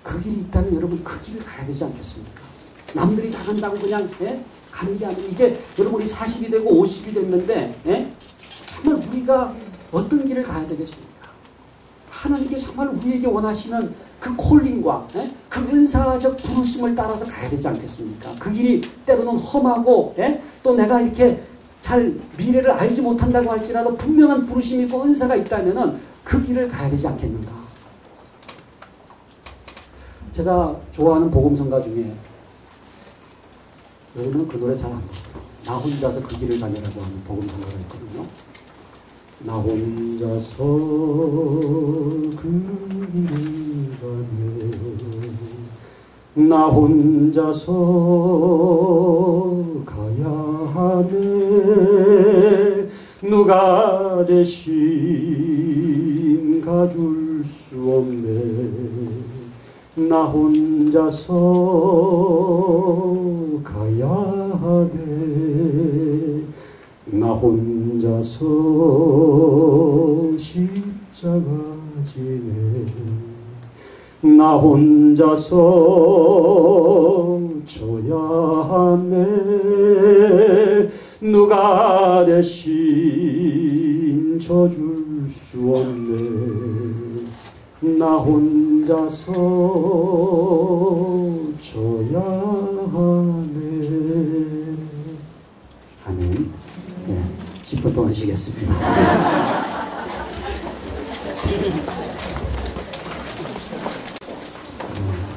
S2: 그 길이 있다면 여러분 그 길을 가야 되지 않겠습니까? 남들이 다 간다고 그냥 가는 게 아니고, 이제 여러분 우리 40이 되고 50이 됐는데 정말 우리가 어떤 길을 가야 되겠습니까? 하나님께 정말 우리에게 원하시는 그 콜링과 그 은사적 부르심을 따라서 가야 되지 않겠습니까? 그 길이 때로는 험하고 또 내가 이렇게 잘 미래를 알지 못한다고 할지라도 분명한 부르심이 있고 은사가 있다면 그 길을 가야 되지 않겠는가? 제가 좋아하는 복음성가 중에, 요즘은 그 노래 잘 안 부르더라고요. 나 혼자서 그 길을 가냐라고 하는 복음성가가 있거든요. 나 혼자서 그 길을 가네, 나 혼자서 가야 하네, 누가 대신 가줄 수 없네, 나 혼자서 가야 하네, 나 혼자서 십자가 지네, 나 혼자서 져야 하네, 누가 대신 져줄 수 없네. 나 혼자서 져야 하네. 아멘. 네, 10분 동안 쉬겠습니다.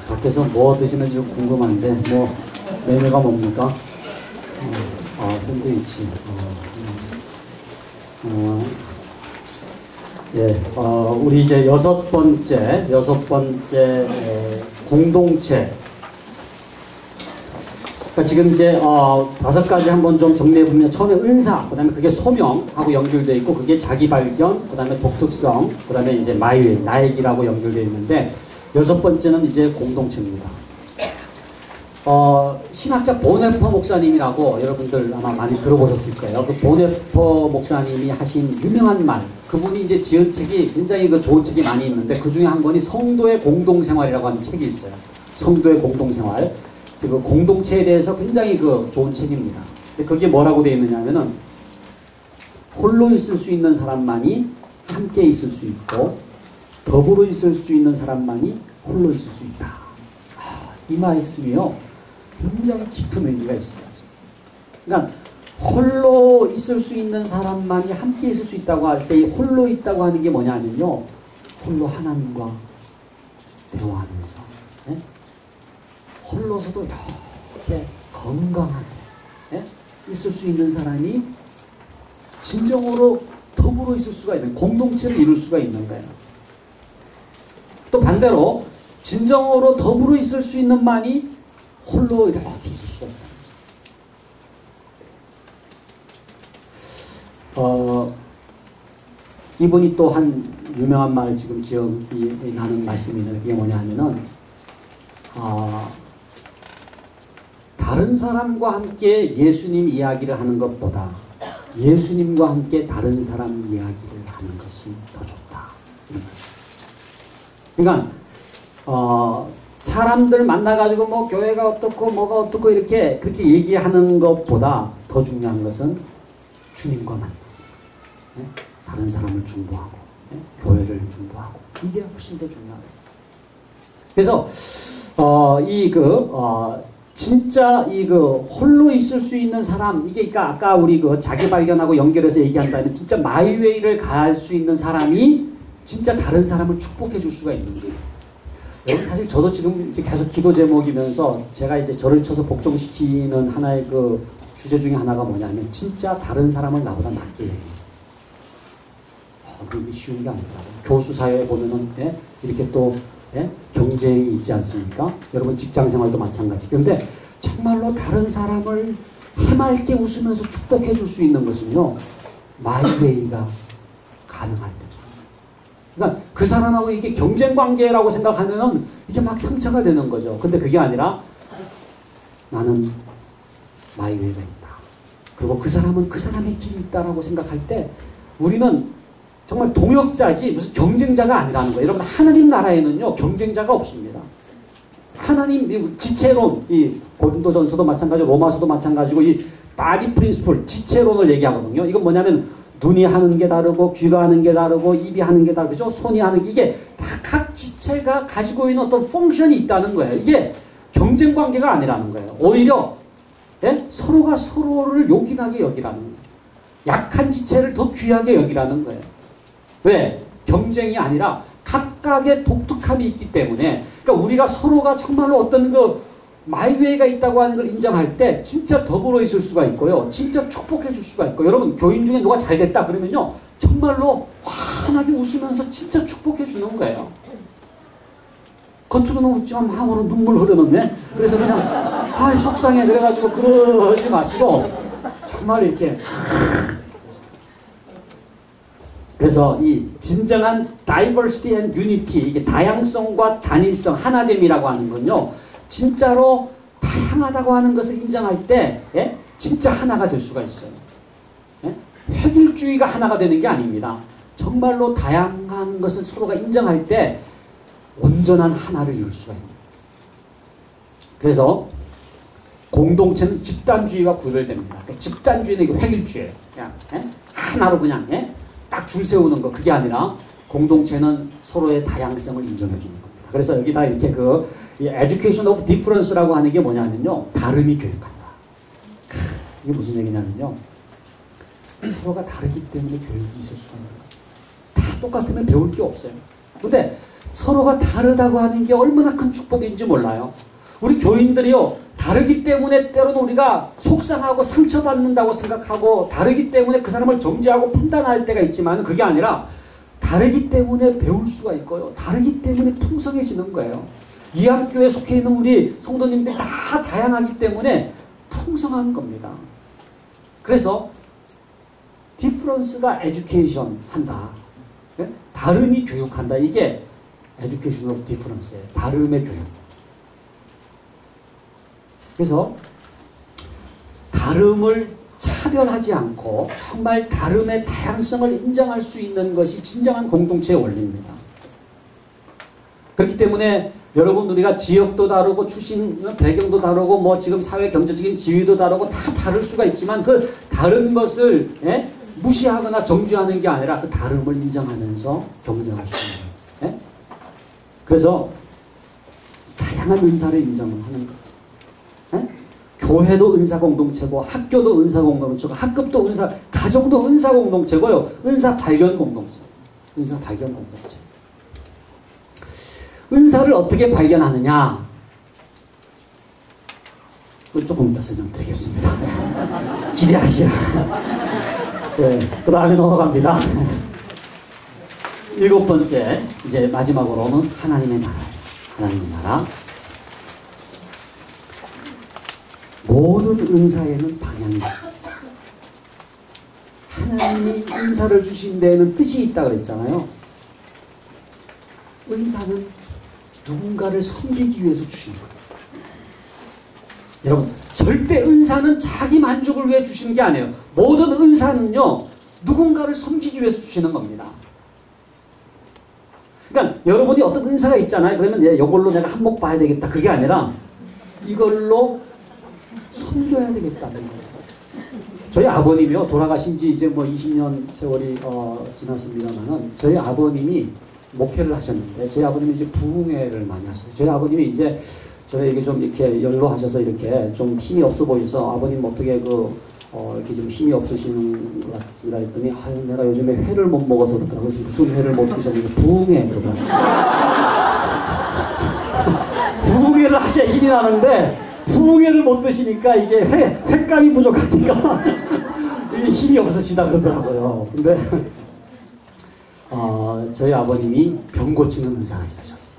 S2: 밖에서 뭐 드시는지 궁금한데, 뭐 메뉴가 뭡니까? 샌드위치. 예, 우리 이제 여섯 번째 공동체. 그러니까 지금 이제 5가지 한번 좀 정리해 보면, 처음에 은사, 그다음에 그게 소명하고 연결되어 있고, 그게 자기 발견, 그다음에 독특성, 그다음에 이제 마이웨이, 나의 길하고 연결되어 있는데, 6번째는 이제 공동체입니다. 신학자 보네퍼 목사님이라고 여러분들 아마 많이 들어보셨을 거예요. 그 보네퍼 목사님이 하신 유명한 말, 그분이 이제 지은 책이 굉장히 그 좋은 책이 많이 있는데, 그 중에 한 권이 성도의 공동생활이라고 하는 책이 있어요. 성도의 공동생활. 그 공동체에 대해서 굉장히 그 좋은 책입니다. 근데 그게 뭐라고 되어 있느냐 하면은, 홀로 있을 수 있는 사람만이 함께 있을 수 있고, 더불어 있을 수 있는 사람만이 홀로 있을 수 있다. 이 말씀이요, 굉장히 깊은 의미가 있습니다. 그러니까 홀로 있을 수 있는 사람만이 함께 있을 수 있다고 할 때, 이 홀로 있다고 하는 게 뭐냐면요, 홀로 하나님과 대화하면서, 예? 홀로서도 이렇게 건강하게, 예? 있을 수 있는 사람이 진정으로 더불어 있을 수가 있는, 공동체를 이룰 수가 있는 거예요. 또 반대로 진정으로 더불어 있을 수 있는 만이 홀로 이렇게 있을 수가 있다. 이분이 또 한 유명한 말, 지금 기억이 나는 말씀이네요. 그게 뭐냐 하면은, 다른 사람과 함께 예수님 이야기를 하는 것보다 예수님과 함께 다른 사람 이야기를 하는 것이 더 좋다. 그러니까 사람들 만나가지고 뭐 교회가 어떻고 뭐가 어떻고 이렇게 그렇게 얘기하는 것보다 더 중요한 것은 주님과 만나서, 네? 다른 사람을 중보하고, 네? 교회를 중보하고, 이게 훨씬 더 중요합니다. 그래서 진짜 홀로 있을 수 있는 사람, 이게 그러니까 아까 우리 그 자기 발견하고 연결해서 얘기한다면, 진짜 마이웨이를 갈 수 있는 사람이 진짜 다른 사람을 축복해 줄 수가 있는 거예요. 여러분, 사실 저도 지금 이제 계속 기도 제목이면서 제가 이제 저를 쳐서 복종시키는 하나의 그 주제 중에 하나가 뭐냐면, 진짜 다른 사람을 나보다 낫게 해요. 그게 쉬운 게 아니더라고요. 교수 사회에 보면은, 예? 이렇게 또, 예? 경쟁이 있지 않습니까? 여러분 직장 생활도 마찬가지. 그런데 정말로 다른 사람을 해맑게 웃으면서 축복해 줄 수 있는 것은요, 마이웨이가 가능할 때. 그러니까 그 사람하고 이게 경쟁 관계라고 생각하면은 이게 막 상처가 되는 거죠. 근데 그게 아니라, 나는 마이웨이가 있다. 그리고 그 사람은 그 사람의 길이 있다라고 생각할 때, 우리는 정말 동역자지 무슨 경쟁자가 아니라는 거예요. 여러분, 하나님 나라에는요, 경쟁자가 없습니다. 하나님 지체론, 이 고린도전서도 마찬가지고 로마서도 마찬가지고 이 바디 프린시플, 지체론을 얘기하거든요. 이건 뭐냐면, 눈이 하는 게 다르고, 귀가 하는 게 다르고, 입이 하는 게 다르죠. 손이 하는 게, 이게 다 각 지체가 가지고 있는 어떤 펑션이 있다는 거예요. 이게 경쟁 관계가 아니라는 거예요. 오히려, 예? 서로가 서로를 요긴하게 여기라는 거예요. 약한 지체를 더 귀하게 여기라는 거예요. 왜? 경쟁이 아니라 각각의 독특함이 있기 때문에. 그러니까 우리가 서로가 정말로 어떤 그 마이웨이가 있다고 하는 걸 인정할 때 진짜 더불어 있을 수가 있고요. 진짜 축복해 줄 수가 있고. 여러분, 교인 중에 누가 잘 됐다 그러면요, 정말로 환하게 웃으면서 진짜 축복해 주는 거예요. 겉으로는 웃지만 마음으로 눈물 흐르는데, 그래서 그냥 속상해 그래가지고 그러지 마시고 정말 이렇게. 그래서 이 진정한 diversity and unity, 이게 다양성과 단일성, 하나됨이라고 하는 건요, 진짜로 다양하다고 하는 것을 인정할 때, 예? 진짜 하나가 될 수가 있어요. 예? 획일주의가 하나가 되는 게 아닙니다. 정말로 다양한 것을 서로가 인정할 때 온전한 하나를 이룰 수가 있는 거예요. 그래서 공동체는 집단주의와 구별됩니다. 그러니까 집단주의는 이게 획일주의예요. 그냥, 예? 하나로 그냥, 예? 딱 줄 세우는 거, 그게 아니라 공동체는 서로의 다양성을 인정해 주는 겁니다. 그래서 여기다 이렇게 이 education of difference라고 하는 게 뭐냐면요. 다름이 교육한다. 이게 무슨 얘기냐면요. 서로가 다르기 때문에 교육이 있을 수가 있는 거예요. 다 똑같으면 배울 게 없어요. 근데 서로가 다르다고 하는 게 얼마나 큰 축복인지 몰라요. 우리 교인들이요. 다르기 때문에 때로는 우리가 속상하고 상처받는다고 생각하고 다르기 때문에 그 사람을 정죄하고 판단할 때가 있지만 그게 아니라 다르기 때문에 배울 수가 있고요. 다르기 때문에 풍성해지는 거예요. 이 학교에 속해 있는 우리 성도님들이 다 다양하기 때문에 풍성한 겁니다. 그래서 difference가 education 한다. 네? 다름이 교육한다. 이게 education of difference예요. 다름의 교육. 그래서 다름을 차별하지 않고 정말 다름의 다양성을 인정할 수 있는 것이 진정한 공동체의 원리입니다. 그렇기 때문에 여러분 우리가 지역도 다르고 출신 배경도 다르고 뭐 지금 사회 경제적인 지위도 다르고 다 다를 수가 있지만 그 다른 것을 무시하거나 정죄하는 게 아니라 그 다름을 인정하면서 경쟁할 수 있는 거예요. 그래서 다양한 은사를 인정을 하는 거예요. 교회도 은사 공동체고 학교도 은사 공동체고 학급도 은사, 가정도 은사 공동체고요. 은사 발견 공동체. 은사 발견 공동체. 은사를 어떻게 발견하느냐? 조금 이따 설명드리겠습니다. 기대하시라. 네, 그 다음에 넘어갑니다. 7번째, 이제 마지막으로는 하나님의 나라예요. 하나님의 나라. 모든 은사에는 방향이 있습니다. 하나님이 은사를 주신 데에는 뜻이 있다 그랬잖아요. 은사는 누군가를 섬기기 위해서 주신 거예요. 여러분, 절대 은사는 자기 만족을 위해 주시는 게 아니에요. 모든 은사는요, 누군가를 섬기기 위해서 주시는 겁니다. 그러니까 여러분이 어떤 은사가 있잖아요. 그러면 이걸로 내가 한몫 봐야 되겠다. 그게 아니라 이걸로 섬겨야 되겠다는 거예요. 저희 아버님이요, 돌아가신 지 이제 뭐 20년 세월이 지났습니다만은 저희 아버님이 목회를 하셨는데 저희 아버님이 이제 부흥회를 많이 하셨어요. 저희 아버님이 이제 저에게 좀 이렇게 연로하셔서 이렇게 좀 힘이 없어 보여서 아버님 어떻게 이렇게 좀 힘이 없으시는 것 같습니다 했더니 내가 요즘에 회를 못 먹어서 그렇더라고요. 그래서 무슨 회를 못 드셨는지 부흥회 그러더라고요. 부흥회를 하셔야 힘이 나는데 부흥회를 못 드시니까 이게 횟감이 부족하니까 힘이 없으시다 그러더라고요. 근데 저희 아버님이 병 고치는 은사가 있으셨어요.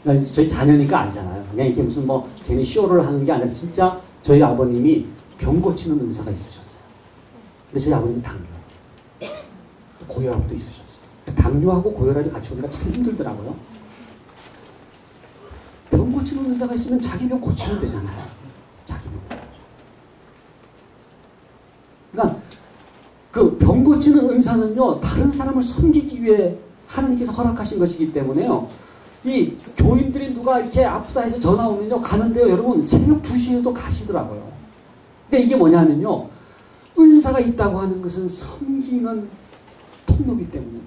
S2: 그러니까 저희 자녀니까 알잖아요. 그냥 이렇게 무슨 뭐 괜히 쇼를 하는 게 아니라 진짜 저희 아버님이 병 고치는 은사가 있으셨어요. 근데 저희 아버님은 당뇨, 고혈압도 있으셨어요. 당뇨하고 고혈압이 같이 오니까 참 힘들더라고요. 병 고치는 은사가 있으면 자기 병 고치면 되잖아요. 자기 병. 그러니까 그 병 고치는 은사는요, 다른 사람을 섬기기 위해 하나님께서 허락하신 것이기 때문에요. 이 교인들이 누가 이렇게 아프다 해서 전화 오면요, 가는데요, 여러분 새벽 2시에도 가시더라고요. 근데 이게 뭐냐면요, 은사가 있다고 하는 것은 섬기는 통로이기 때문에.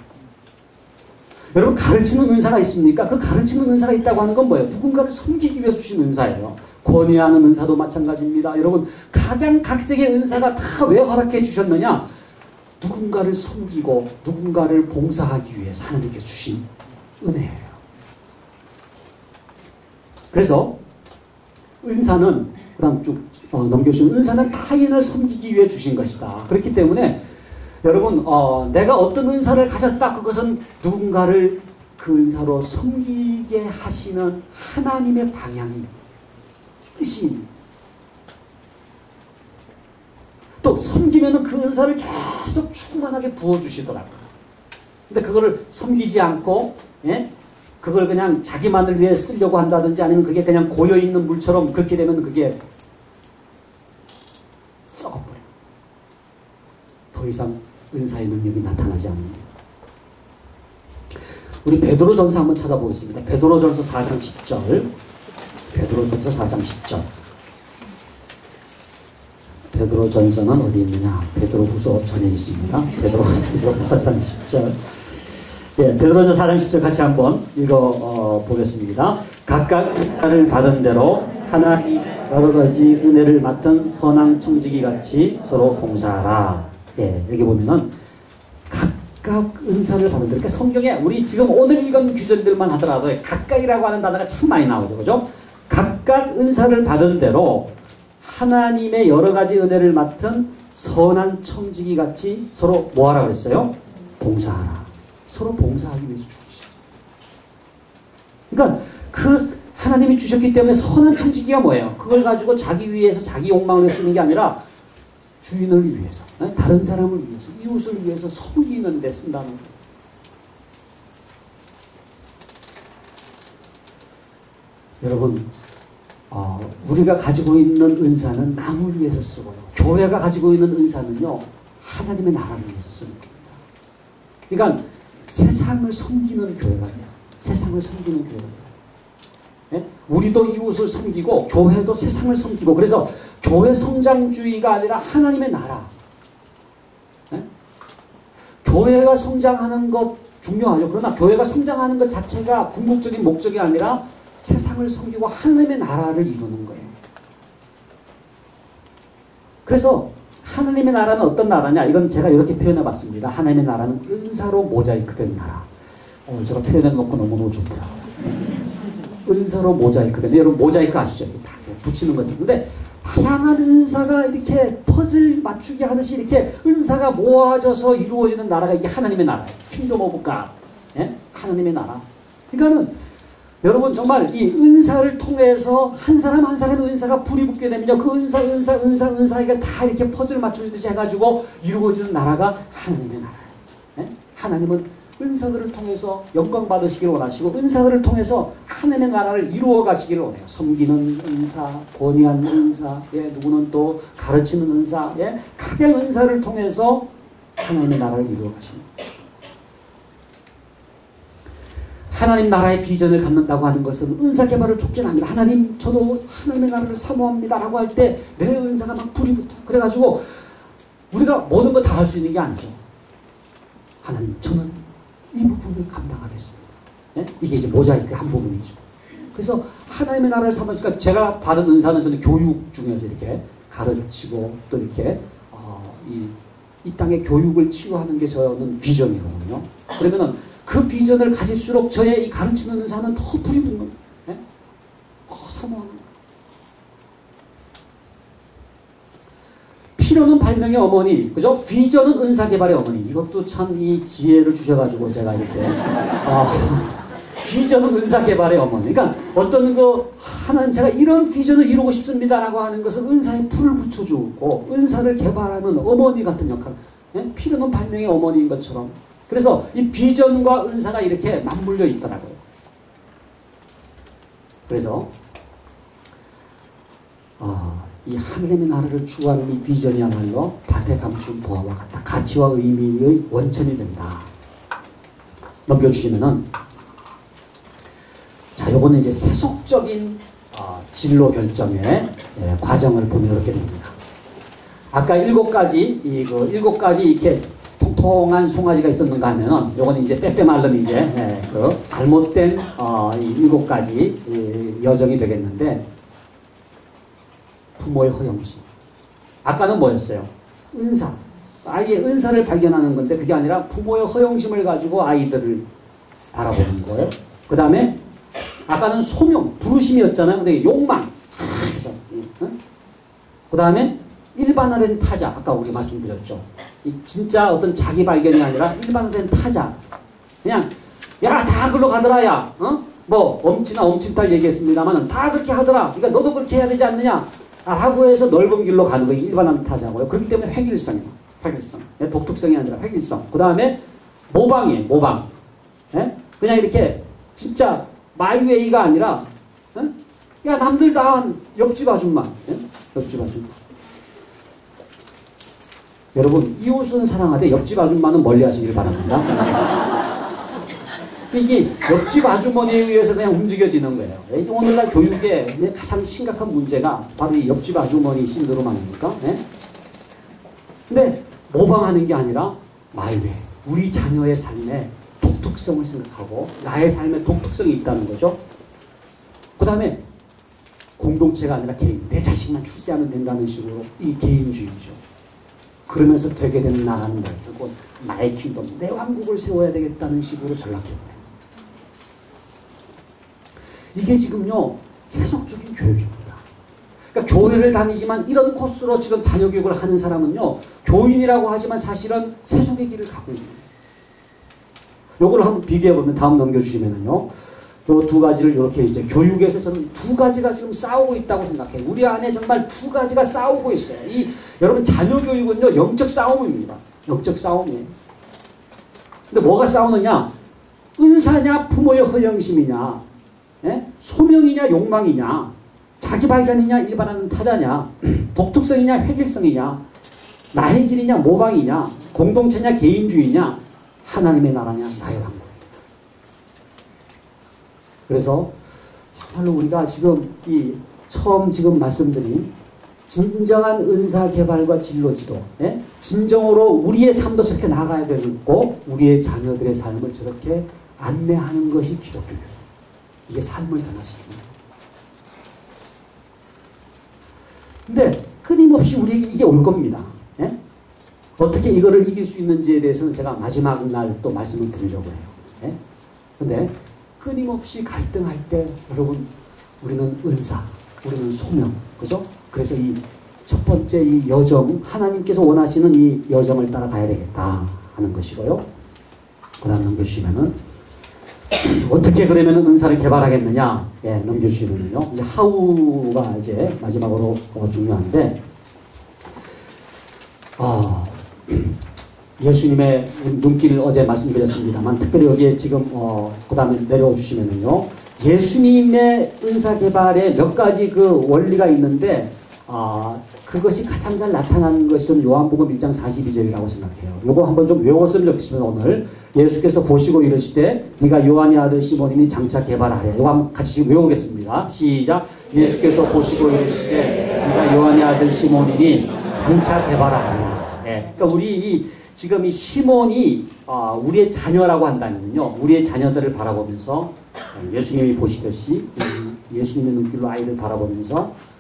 S2: 여러분 가르치는 은사가 있습니까? 그 가르치는 은사가 있다고 하는 건 뭐예요? 누군가를 섬기기 위해 주신 은사예요. 권위하는 은사도 마찬가지입니다. 여러분 각양각색의 은사가 다 왜 허락해 주셨느냐? 누군가를 섬기고 누군가를 봉사하기 위해서 하나님께서 주신 은혜예요. 그래서 은사는 그 다음 쭉 넘겨주시면 은사는 타인을 섬기기 위해 주신 것이다. 그렇기 때문에 여러분 내가 어떤 은사를 가졌다. 그것은 누군가를 그 은사로 섬기게 하시는 하나님의 방향이 뜻이 있는. 또 섬기면은 그 은사를 계속 충만하게 부어주시더라고요. 근데 그거를 섬기지 않고 그걸 그냥 자기만을 위해 쓰려고 한다든지 아니면 그게 그냥 고여있는 물처럼 그렇게 되면 그게 썩어버려요. 더 이상 은사의 능력이 나타나지 않습니다. 우리 베드로전서 한번 찾아보겠습니다. 베드로전서 4장 10절. 베드로전서 4장 10절. 베드로전서는 어디 있느냐? 베드로후서 전에 있습니다. 베드로전서 4장 10절. 예, 베드로전서 4장 10절 같이 한번 읽어 보겠습니다. 각각 은사를 받은 대로 하나님 여러 가지 은혜를 맡은 선한 청지기 같이 서로 봉사하라. 예, 여기 보면은 각각 은사를 받은 대로. 그러니까 성경에 우리 지금 오늘 읽은 규절들만 하더라도 각각이라고 하는 단어가 참 많이 나오죠, 그죠? 각각 은사를 받은 대로 하나님의 여러 가지 은혜를 맡은 선한 청지기 같이 서로 뭐하라고 했어요? 봉사하라. 서로 봉사하기 위해서 주시죠. 그러니까 그 하나님이 주셨기 때문에 선한 청지기가 뭐예요? 그걸 가지고 자기 위해서 자기 욕망을 쓰는 게 아니라 주인을 위해서, 다른 사람을 위해서, 이웃을 위해서 섬기는 데 쓴다는 거예요. 여러분, 우리가 가지고 있는 은사는 남을 위해서 쓰고요. 교회가 가지고 있는 은사는요, 하나님의 나라를 위해서 쓰는 겁니다. 그러니까 세상을 섬기는 교회가 아니야. 세상을 섬기는 교회가 아니야. 예? 우리도 이웃을 섬기고 교회도 세상을 섬기고, 그래서 교회 성장주의가 아니라 하나님의 나라. 예? 교회가 성장하는 것 중요하죠. 그러나 교회가 성장하는 것 자체가 궁극적인 목적이 아니라 세상을 섬기고 하나님의 나라를 이루는 거예요. 그래서 하나님의 나라는 어떤 나라냐? 이건 제가 이렇게 표현해 봤습니다. 하나님의 나라는 은사로 모자이크된 나라. 제가 표현해 놓고 너무너무 좋더라고요. 은사로 모자이크된. 여러분 모자이크 아시죠? 다 붙이는 거죠. 근데 다양한 은사가 이렇게 퍼즐 맞추기 하듯이 이렇게 은사가 모아져서 이루어지는 나라가 이게 하나님의 나라예요. 킹덤 오브 갓. 예? 하나님의 나라. 그러니까는 여러분 정말 이 은사를 통해서 한 사람 한 사람의 은사가 불이 붙게 되면요, 그 은사 이게 다 이렇게 퍼즐 맞추듯이 해가지고 이루어지는 나라가 하나님의 나라예요. 네? 하나님은 은사들을 통해서 영광 받으시기를 원하시고 은사들을 통해서 하나님의 나라를 이루어 가시기를 원해요. 섬기는 은사, 권위하는 은사, 예, 누구는 또 가르치는 은사, 예, 각의 은사를 통해서 하나님의 나라를 이루어 가십니다. 하나님 나라의 비전을 갖는다고 하는 것은 은사 개발을 촉진합니다. 하나님, 저도 하나님의 나라를 사모합니다 라고 할 때 내 은사가 막 불이 붙어. 그래가지고 우리가 모든 거 다 할 수 있는 게 아니죠. 하나님, 저는 이 부분을 감당하겠습니다. 네? 이게 이제 모자이크의 한 부분이죠. 그래서 하나님의 나라를 사모하니까 제가 받은 은사는 저는 교육 중에서 이렇게 가르치고 또 이렇게 이 땅의 교육을 치유하는 게 저는 비전이거든요. 그러면은 그 비전을 가질수록 저의 이 가르치는 은사는 더 불이 붙는 거예요. 네? 사모하는 거예요. 필요는 발명의 어머니, 그죠? 비전은 은사 개발의 어머니. 이것도 참 이 지혜를 주셔가지고 제가 이렇게 비전은 은사 개발의 어머니. 그러니까 어떤 하나님 제가 이런 비전을 이루고 싶습니다라고 하는 것은 은사에 풀을 붙여주고 은사를 개발하는 어머니 같은 역할. 네? 필요는 발명의 어머니인 것처럼. 그래서 이 비전과 은사가 이렇게 맞물려 있더라고요. 그래서 이 하나님의 나라를 추구하는 이 비전이야말로 밭에 감춘 보화와 같다. 가치와 의미의 원천이 된다. 넘겨주시면은, 자, 요거는 이제 세속적인 진로 결정의 과정을 보면 이렇게 됩니다. 아까 7가지 이렇게 통통한 송아지가 있었는가 하면은 요거는 이제 빼빼 말른 이제 그 잘못된 이 7가지 여정이 되겠는데, 부모의 허영심. 아까는 뭐였어요? 은사. 아이의 은사를 발견하는 건데 그게 아니라 부모의 허영심을 가지고 아이들을 바라보는 거예요. 그 다음에 아까는 소명, 부르심이었잖아요. 근데 욕망. 그래서 그 다음에 일반화된 타자. 아까 우리 말씀드렸죠. 진짜 어떤 자기 발견이 아니라 일반화된 타자. 그냥 야, 다 글로 가더라, 야. 뭐 엄친아 엄친딸 얘기했습니다만 다 그렇게 하더라. 그러니까 너도 그렇게 해야 되지 않느냐 라고 해서 넓은 길로 가는 거 일반화된 타자고요. 그렇기 때문에 획일성이에요. 획일성. 독특성이 아니라 획일성. 그 다음에 모방이에요. 모방. 그냥 이렇게 진짜 마이웨이가 아니라 야, 남들 다 옆집 아줌마. 옆집 아줌마. 여러분, 이웃은 사랑하되 옆집 아줌마는 멀리 하시길 바랍니다. 이게 옆집 아주머니에 의해서 그냥 움직여지는 거예요. 오늘날 교육의 가장 심각한 문제가 바로 이 옆집 아주머니 신드롬 아닙니까? 근데 모방하는 게 아니라 마이웨이. 우리 자녀의 삶에 독특성을 생각하고 나의 삶에 독특성이 있다는 거죠. 그 다음에 공동체가 아니라 개인, 내 자식만 출세하면 된다는 식으로 이 개인주의죠. 그러면서 되게 되는 나라는 뭐예요? 결국 나의 킹덤, 내 왕국을 세워야 되겠다는 식으로 전락해버려요. 이게 지금요 세속적인 교육입니다. 그러니까 교회를 다니지만 이런 코스로 지금 자녀 교육을 하는 사람은요 교인이라고 하지만 사실은 세속의 길을 가고 있는 거예요. 요걸 한번 비교해보면 다음 넘겨주시면은요 요 두 가지를 이렇게 이제 교육에서 저는 두 가지가 지금 싸우고 있다고 생각해요. 우리 안에 정말 두 가지가 싸우고 있어요. 여러분 자녀 교육은요 영적 싸움입니다. 영적 싸움이에요. 근데 뭐가 싸우느냐? 은사냐 부모의 허영심이냐, 예? 소명이냐 욕망이냐, 자기 발견이냐 일반하는 타자냐, 독특성이냐 획일성이냐, 나의 길이냐 모방이냐, 공동체냐 개인주의냐, 하나님의 나라냐 나의 왕국. 그래서 정말로 우리가 지금 처음 지금 말씀드린 진정한 은사 개발과 진로 지도, 예? 진정으로 우리의 삶도 저렇게 나가야 되고 우리의 자녀들의 삶을 저렇게 안내하는 것이 기독교예요. 이게 삶을 변화시킵니다. 근데 끊임없이 우리에게 이게 올 겁니다. 예? 어떻게 이거를 이길 수 있는지에 대해서는 제가 마지막 날 또 말씀을 드리려고 해요. 예? 근데 끊임없이 갈등할 때 여러분 우리는 은사, 우리는 소명, 그죠? 그래서 이 첫 번째 이 여정, 하나님께서 원하시는 이 여정을 따라가야 되겠다 하는 것이고요. 그 다음 넘겨주시면은 어떻게 그러면 은사를 개발하겠느냐? 예, 넘겨주시면은요. 이제 하우가 이제 마지막으로 중요한데, 예수님의 눈길을 어제 말씀드렸습니다만, 특별히 여기에 지금, 그 다음에 내려와 주시면은요. 예수님의 은사 개발에 몇 가지 그 원리가 있는데, 그것이 가장 잘 나타나는 것이 저는 요한복음 1장 42절이라고 생각해요. 요거 한번 좀 외웠으면 좋겠습니다. 오늘 예수께서 보시고 이르시되 네가 요한의 아들 시몬이니 장차 개발하래. 요거 한번 같이 외우겠습니다. 시작. 예수께서 보시고 이르시되 네가 요한의 아들 시몬이니 장차 개발하라. 네. 그러니까 우리 지금 이 시몬이 우리의 자녀라고 한다면요. 우리의 자녀들을 바라보면서 예수님이 보시듯이 예수님의 눈길로 아이를 바라보면서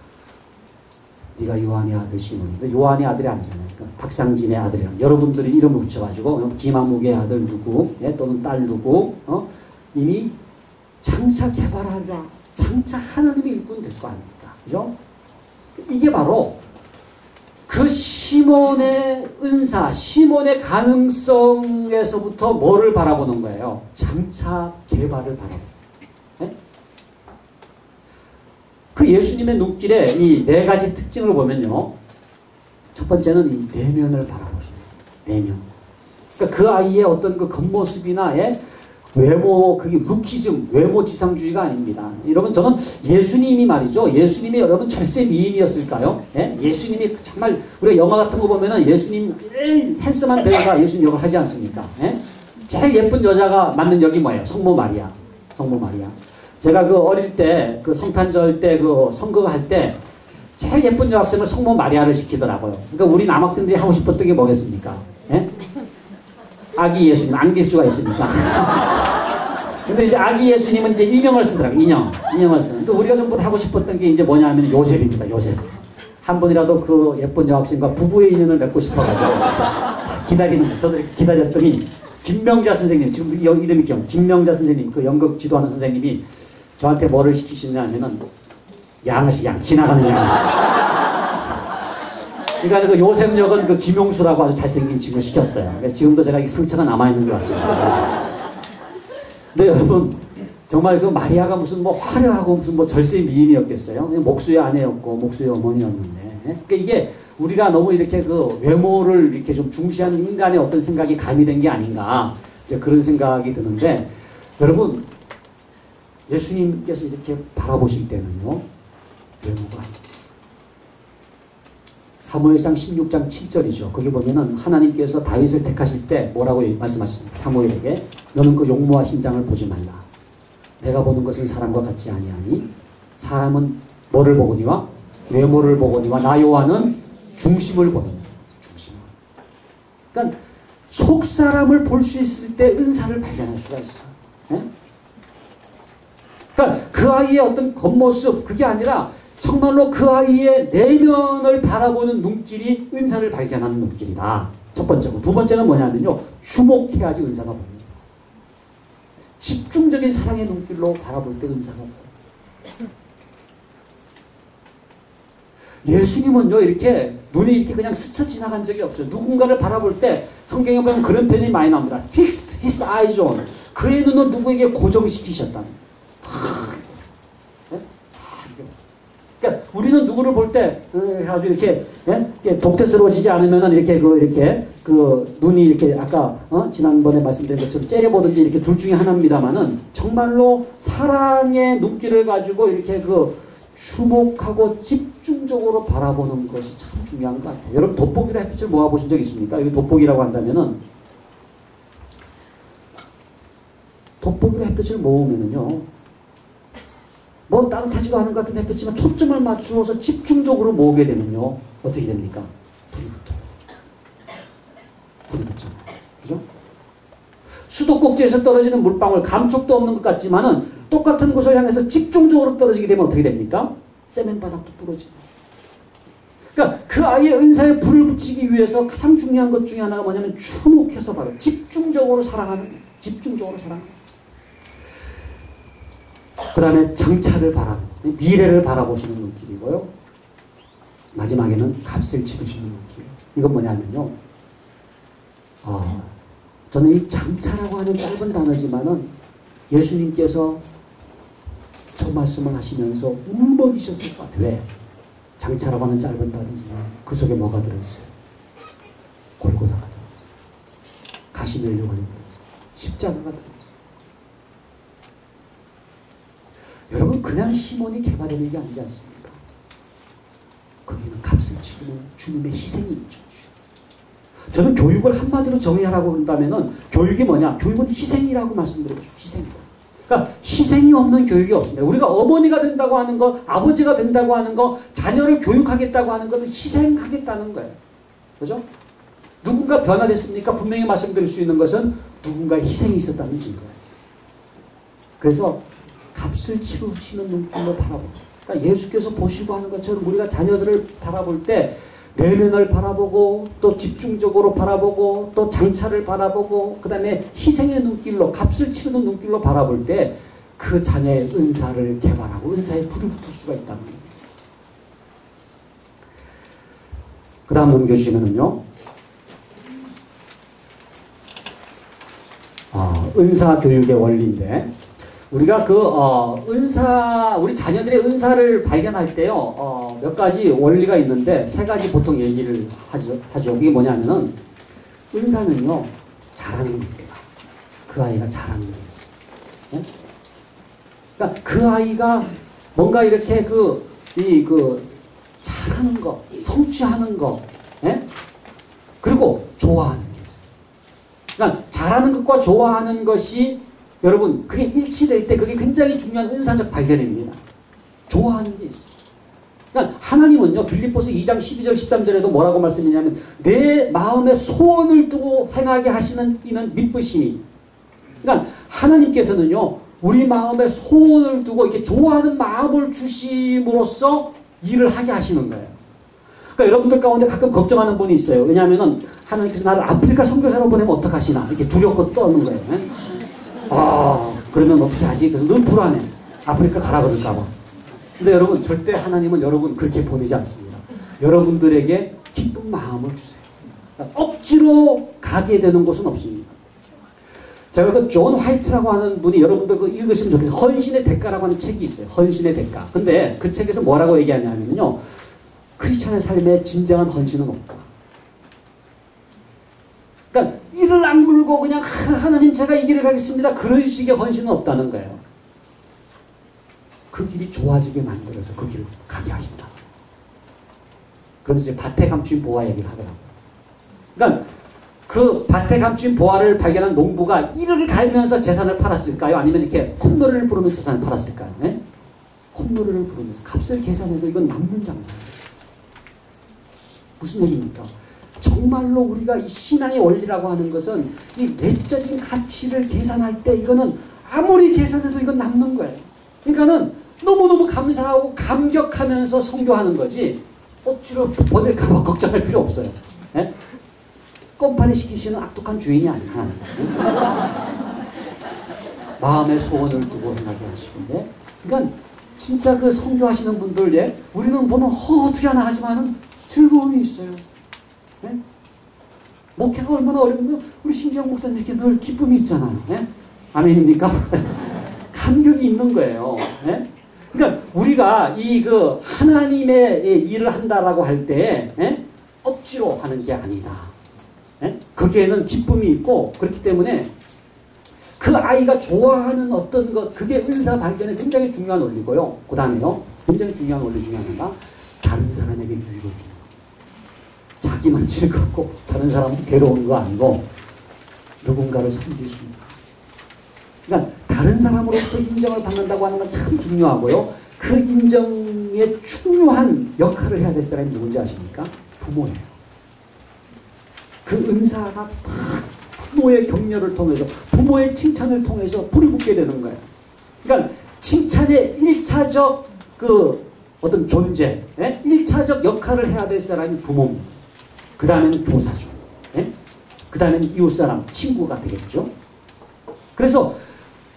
S2: 네가 요한의 아들 시몬인데 요한의 아들이 아니잖아요. 그러니까 박상진의 아들이랑 여러분들이 이름을 붙여가지고 김한묵의 아들 누구, 예? 또는 딸 누구, 이미 장차 개발하라, 장차 하나님의 일꾼 될 거 아닙니까? 그죠? 이게 바로 그 시몬의 은사, 시몬의 가능성에서부터 뭐를 바라보는 거예요? 장차 개발을 바라보는. 그 예수님의 눈길에 이 네 가지 특징을 보면요. 첫 번째는 이 내면을 바라보십니다. 내면. 그러니까 그 아이의 어떤 그 겉모습이나 외모, 그게 루키즘, 외모 지상주의가 아닙니다. 여러분, 저는 예수님이 말이죠. 예수님이 여러분 절세 미인이었을까요? 예? 예수님이 정말, 우리가 영화 같은 거 보면은 예수님, 제일 핸섬한 배우가 예수님 역을 하지 않습니까? 예? 제일 예쁜 여자가 맞는 역이 뭐예요? 성모 마리아. 성모 마리아. 제가 그 어릴 때, 그 성탄절 때, 그 선거할 때, 제일 예쁜 여학생을 성모 마리아를 시키더라고요. 그러니까 우리 남학생들이 하고 싶었던 게 뭐겠습니까? 예? 아기 예수님, 안길 수가 있습니까? 근데 이제 아기 예수님은 이제 인형을 쓰더라고요. 인형을 쓰는. 그러니까 우리가 전부 하고 싶었던 게 이제 뭐냐면 요셉입니다. 요셉. 한 번이라도 그 예쁜 여학생과 부부의 인연을 맺고 싶어가지고 기다리는 거예요. 저도 이렇게 기다렸더니 김명자 선생님, 지금 이름이 기억, 김명자 선생님, 그 연극 지도하는 선생님이 저한테 뭐를 시키시냐면은 양식, 지나가는 양. 그러니까 그 요셉 역은 그 김용수라고 아주 잘생긴 친구 시켰어요. 지금도 제가 이 상처가 남아있는 것 같습니다. 근데 여러분, 정말 그 마리아가 무슨 뭐 화려하고 무슨 뭐 절세 미인이었겠어요? 목수의 아내였고, 목수의 어머니였는데. 그러니까 이게 우리가 너무 이렇게 그 외모를 이렇게 좀 중시하는 인간의 어떤 생각이 가미된 게 아닌가. 이제 그런 생각이 드는데, 여러분, 예수님께서 이렇게 바라보실 때는요, 외모가 사무엘상 16장 7절이죠. 거기 보면은 하나님께서 다윗을 택하실 때 뭐라고 말씀하십니까? 사무엘에게 너는 그 용모와 신장을 보지 말라. 내가 보는 것은 사람과 같지 아니하니 사람은 뭐를 보거니와 외모를 보거니와 나 여호와는 중심을 보느니라. 중심을. 그러니까 속 사람을 볼 수 있을 때 은사를 발견할 수가 있어. 예? 그러니까 그 아이의 어떤 겉모습 그게 아니라 정말로 그 아이의 내면을 바라보는 눈길이 은사를 발견하는 눈길이다. 첫 번째고 두 번째는 뭐냐면요. 주목해야지 은사가 보입니다. 집중적인 사랑의 눈길로 바라볼 때 은사가 보여요. 예수님은요, 이렇게 눈이 이렇게 그냥 스쳐 지나간 적이 없어요. 누군가를 바라볼 때 성경에 보면 그런 표현이 많이 나옵니다. Fixed his eyes on. 그의 눈을 누구에게 고정시키셨다는. 그러니까 우리는 누구를 볼 때 아주 이렇게 독특스러워지지 않으면은 이렇게 그 눈이 이렇게 아까 지난번에 말씀드린 것처럼 째려보든지 이렇게 둘 중에 하나입니다만은 정말로 사랑의 눈길을 가지고 이렇게 그 주목하고 집중적으로 바라보는 것이 참 중요한 것 같아요. 여러분 돋보기로 햇빛을 모아보신 적 있습니까? 이거 돋보기라고 한다면은 돋보기로 햇빛을 모으면은요 뭐 따뜻하지도 않은 것 같은 햇빛이지만 초점을 맞추어서 집중적으로 모으게 되면요 어떻게 됩니까? 불이 붙어요. 불이 붙잖아요. 그죠? 수도꼭지에서 떨어지는 물방울 감촉도 없는 것 같지만은 똑같은 곳을 향해서 집중적으로 떨어지게 되면 어떻게 됩니까? 세면바닥도 부러지고. 그러니까 그 아이의 은사에 불을 붙이기 위해서 가장 중요한 것 중에 하나가 뭐냐면 주목해서 바로 집중적으로 사랑하는 거예요. 집중적으로 사랑하는 거예요. 그 다음에 장차를 바라보고 미래를 바라보시는 눈길이고요. 마지막에는 값을 치르시는 눈길. 이건 뭐냐면요. 저는 이 장차라고 하는 짧은 단어지만은 예수님께서 첫 말씀을 하시면서 울먹이셨을 것 같아요. 왜? 장차라고 하는 짧은 단어지만 그 속에 뭐가 들어있어요? 골고다가 들어있어요. 가시멜리오가 들어있어요. 십자가가 들어있어요. 여러분 그냥 시몬이 개발되는 게 아니지 않습니까? 거기는 값을 치르는 주님의 희생이 있죠. 저는 교육을 한마디로 정의하라고 한다면은 교육이 뭐냐? 교육은 희생이라고 말씀드렸죠. 희생이다. 그러니까 희생이 없는 교육이 없습니다. 우리가 어머니가 된다고 하는 거, 아버지가 된다고 하는 거, 자녀를 교육하겠다고 하는 것은 희생하겠다는 거예요. 그죠? 누군가 변화됐습니까? 분명히 말씀드릴 수 있는 것은 누군가의 희생이 있었다는 증거예요. 그래서 값을 치르시는 눈길로 바라보고, 그러니까 예수께서 보시고 하는 것처럼 우리가 자녀들을 바라볼 때 내면을 바라보고 또 집중적으로 바라보고 또 장차를 바라보고 그 다음에 희생의 눈길로 값을 치르는 눈길로 바라볼 때 그 자녀의 은사를 개발하고 은사에 불이 붙을 수가 있다는 거예요. 그 다음 넘겨주시면은요. 은사 교육의 원리인데 우리가 우리 자녀들의 은사를 발견할 때요, 몇 가지 원리가 있는데, 세 가지 보통 얘기를 하죠. 그게 뭐냐면은, 은사는요, 잘하는 겁니다. 그 아이가 잘하는 게 있어요. 예? 그러니까 그 아이가 뭔가 이렇게 잘하는 거, 성취하는 거, 예? 그리고 좋아하는 게 있어요. 그러니까 잘하는 것과 좋아하는 것이 여러분 그게 일치될 때 그게 굉장히 중요한 은사적 발견입니다. 좋아하는 게 있어요. 그러니까 하나님은요 빌립보서 2장 12절 13절에도 뭐라고 말씀했냐면 내 마음에 소원을 두고 행하게 하시는 이는 믿으시니. 그러니까 하나님께서는요 우리 마음에 소원을 두고 이렇게 좋아하는 마음을 주심으로써 일을 하게 하시는 거예요. 그러니까 여러분들 가운데 가끔 걱정하는 분이 있어요. 왜냐하면은 하나님께서 나를 아프리카 선교사로 보내면 어떡하시나 이렇게 두렵고 떠는 거예요. 그러면 어떻게 하지? 그래서 늘 불안해. 아프리카 가라 그럴까봐. 근데 여러분 절대 하나님은 여러분 그렇게 보내지 않습니다. 여러분들에게 기쁜 마음을 주세요. 그러니까 억지로 가게 되는 곳은 없습니다. 제가 그 존 화이트라고 하는 분이 여러분들 그 읽으시면 좋겠어요. 헌신의 대가라고 하는 책이 있어요. 헌신의 대가. 근데 그 책에서 뭐라고 얘기하냐면요. 크리스찬의 삶에 진정한 헌신은 없다. 그러니까 이를 안 물고 그냥 하나님 제가 이 길을 가겠습니다. 그런 식의 헌신은 없다는 거예요. 그 길이 좋아지게 만들어서 그 길을 가게 하신다. 그러면서 이제 밭에 감추인 보화 얘기를 하더라고요. 그러니까 그 밭에 감추인 보화를 발견한 농부가 이를 갈면서 재산을 팔았을까요? 아니면 이렇게 콧노래를 부르면서 재산을 팔았을까요? 네? 콧노래를 부르면서 값을 계산해도 이건 남는 장사예요. 무슨 얘기입니까? 정말로 우리가 이 신앙의 원리라고 하는 것은 이 내적인 가치를 계산할 때 이거는 아무리 계산해도 이건 남는 거예요. 그러니까는 너무너무 감사하고 감격하면서 선교하는 거지 억지로 보낼까봐 걱정할 필요 없어요. 예? 껌판에 시키시는 악독한 주인이 아니야. 마음의 소원을 두고 행하게 하시는데, 그러니까 진짜 그 선교하시는 분들, 예? 우리는 보면 어떻게 하나 하지만은 즐거움이 있어요. 예? 목회가 얼마나 어려우면 우리 신기영 목사님 이렇게 늘 기쁨이 있잖아요. 예? 아멘입니까? 감격이 있는 거예요. 예? 그러니까 우리가 이 그 하나님의 일을 한다라고 할 때, 예? 억지로 하는 게 아니다. 예? 거기에는 기쁨이 있고, 그렇기 때문에 그 아이가 좋아하는 어떤 것, 그게 은사 발견에 굉장히 중요한 원리고요. 그 다음에요, 굉장히 중요한 원리 중에 하나가 다른 사람에게 유익을 주는 것. 자기만 즐겁고 다른 사람은 괴로운 거 아니고 누군가를 섬길 수 있는 것. 그러니까 다른 사람으로부터 인정을 받는다고 하는 건 참 중요하고요. 그 인정에 중요한 역할을 해야 될 사람이 누군지 아십니까? 부모예요. 그 은사가 다 부모의 격려를 통해서, 부모의 칭찬을 통해서 불이 붙게 되는 거예요. 그러니까 칭찬의 1차적 그 어떤 존재, 예? 1차적 역할을 해야 될 사람이 부모입니다. 그 다음에는 교사죠. 예? 그 다음에는 이웃사람, 친구가 되겠죠. 그래서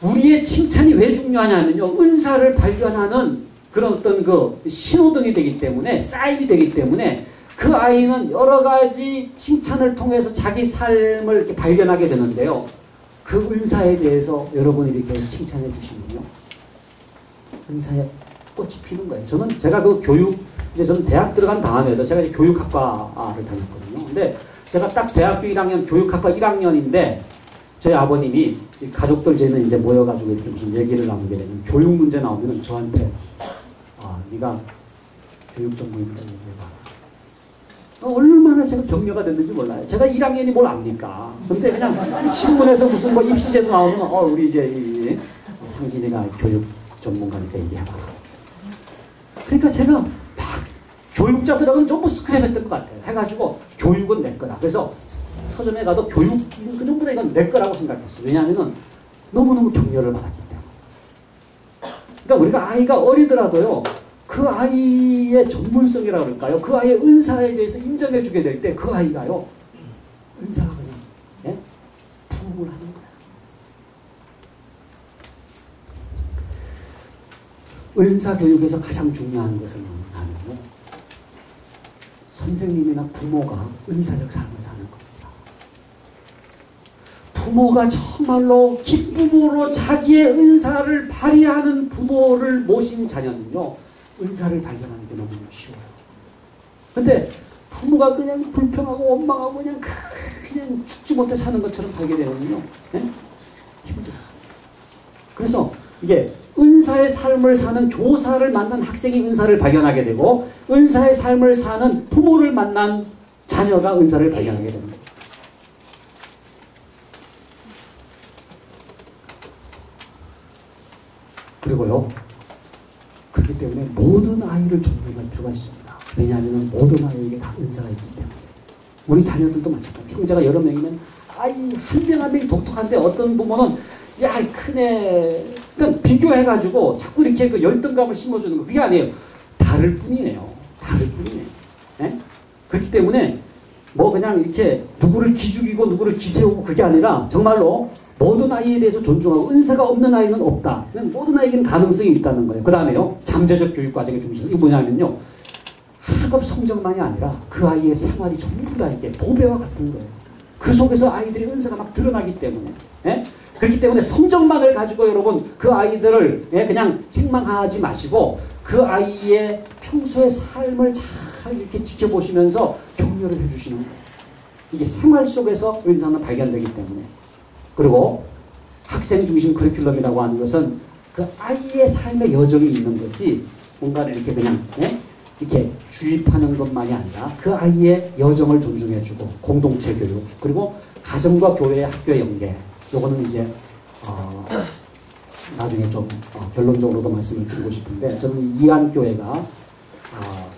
S2: 우리의 칭찬이 왜 중요하냐면요, 은사를 발견하는 그런 어떤 그 신호등이 되기 때문에, 사인이 되기 때문에 그 아이는 여러 가지 칭찬을 통해서 자기 삶을 이렇게 발견하게 되는데요. 그 은사에 대해서 여러분이 이렇게 칭찬해 주시면요, 은사에 꽃이 피는 거예요. 제가 그 교육, 이제 저는 대학 들어간 다음에도 제가 이제 교육학과를 다녔거든요. 근데 제가 딱 대학교 1학년, 교육학과 1학년인데 저희 아버님이 가족들 저희는 이제 모여가지고 이렇게 무슨 얘기를 나누게 되면 교육 문제 나오면 저한테 네가 교육 전문이니까 얘기해봐. 얼마나 제가 격려가 됐는지 몰라요. 제가 1학년이 뭘 압니까? 근데 그냥 신문에서 무슨 뭐 입시제도 나오면 우리 이제 상진이가 교육 전문가니까 얘기해봐라. 그러니까 제가 막 교육자들하고는 전부 스크랩했던 것 같아요. 해가지고 교육은 내 거다. 그래서 서점에 가도 교육, 그전보다 이건 내 거라고 생각했어요. 왜냐하면 너무너무 격려를 받았기 때문에. 그러니까 우리가 아이가 어리더라도요, 그 아이의 전문성이라고 그럴까요? 그 아이의 은사에 대해서 인정해주게 될 때 그 아이가요, 은사가 그냥, 예? 부흥을 하는 거예요. 은사 교육에서 가장 중요한 것은 뭐냐면요, 선생님이나 부모가 은사적 삶을 사는 겁니다. 부모가 정말로 기쁨으로 자기의 은사를 발휘하는 부모를 모신 자녀는요, 은사를 발견하는 게 너무너무 쉬워요. 근데 부모가 그냥 불평하고 원망하고 그냥 죽지 못해 사는 것처럼 살게 되면요, 네? 힘들어요. 그래서 이게 은사의 삶을 사는 교사를 만난 학생이 은사를 발견하게 되고, 은사의 삶을 사는 부모를 만난 자녀가 은사를 발견하게 됩니다. 그리고요, 그렇기 때문에 모든 아이를 존중할 필요가 있습니다. 왜냐하면 모든 아이에게 다 은사가 있기 때문에. 우리 자녀들도 마찬가지입니다. 형제가 여러 명이면 아이 한 명 한 명이 독특한데, 어떤 부모는 야, 큰애, 그러니까 비교해가지고 자꾸 이렇게 그 열등감을 심어주는 거, 그게 아니에요. 다를 뿐이에요. 다를 뿐이에요. 네? 그렇기 때문에 뭐 그냥 이렇게 누구를 기죽이고 누구를 기세우고 그게 아니라 정말로 모든 아이에 대해서 존중하고, 은사가 없는 아이는 없다. 모든 아이에게는 가능성이 있다는 거예요. 그 다음에요, 잠재적 교육 과정의 중심. 이게 뭐냐면요, 학업 성적만이 아니라 그 아이의 생활이 전부 다 이게 보배와 같은 거예요. 그 속에서 아이들의 은사가 막 드러나기 때문에. 예? 그렇기 때문에 성적만을 가지고 여러분 그 아이들을 그냥 책망하지 마시고, 그 아이의 평소의 삶을 잘 이렇게 지켜보시면서 격려를 해주시는 거예요. 이게 생활 속에서 은사는 발견되기 때문에. 그리고 학생 중심 커리큘럼이라고 하는 것은 그 아이의 삶의 여정이 있는 거지, 뭔가를 이렇게 그냥 이렇게 주입하는 것만이 아니라 그 아이의 여정을 존중해주고, 공동체 교육, 그리고 가정과 교회의 학교의 연계. 요거는 이제 나중에 좀 결론적으로도 말씀을 드리고 싶은데, 저는 이안교회가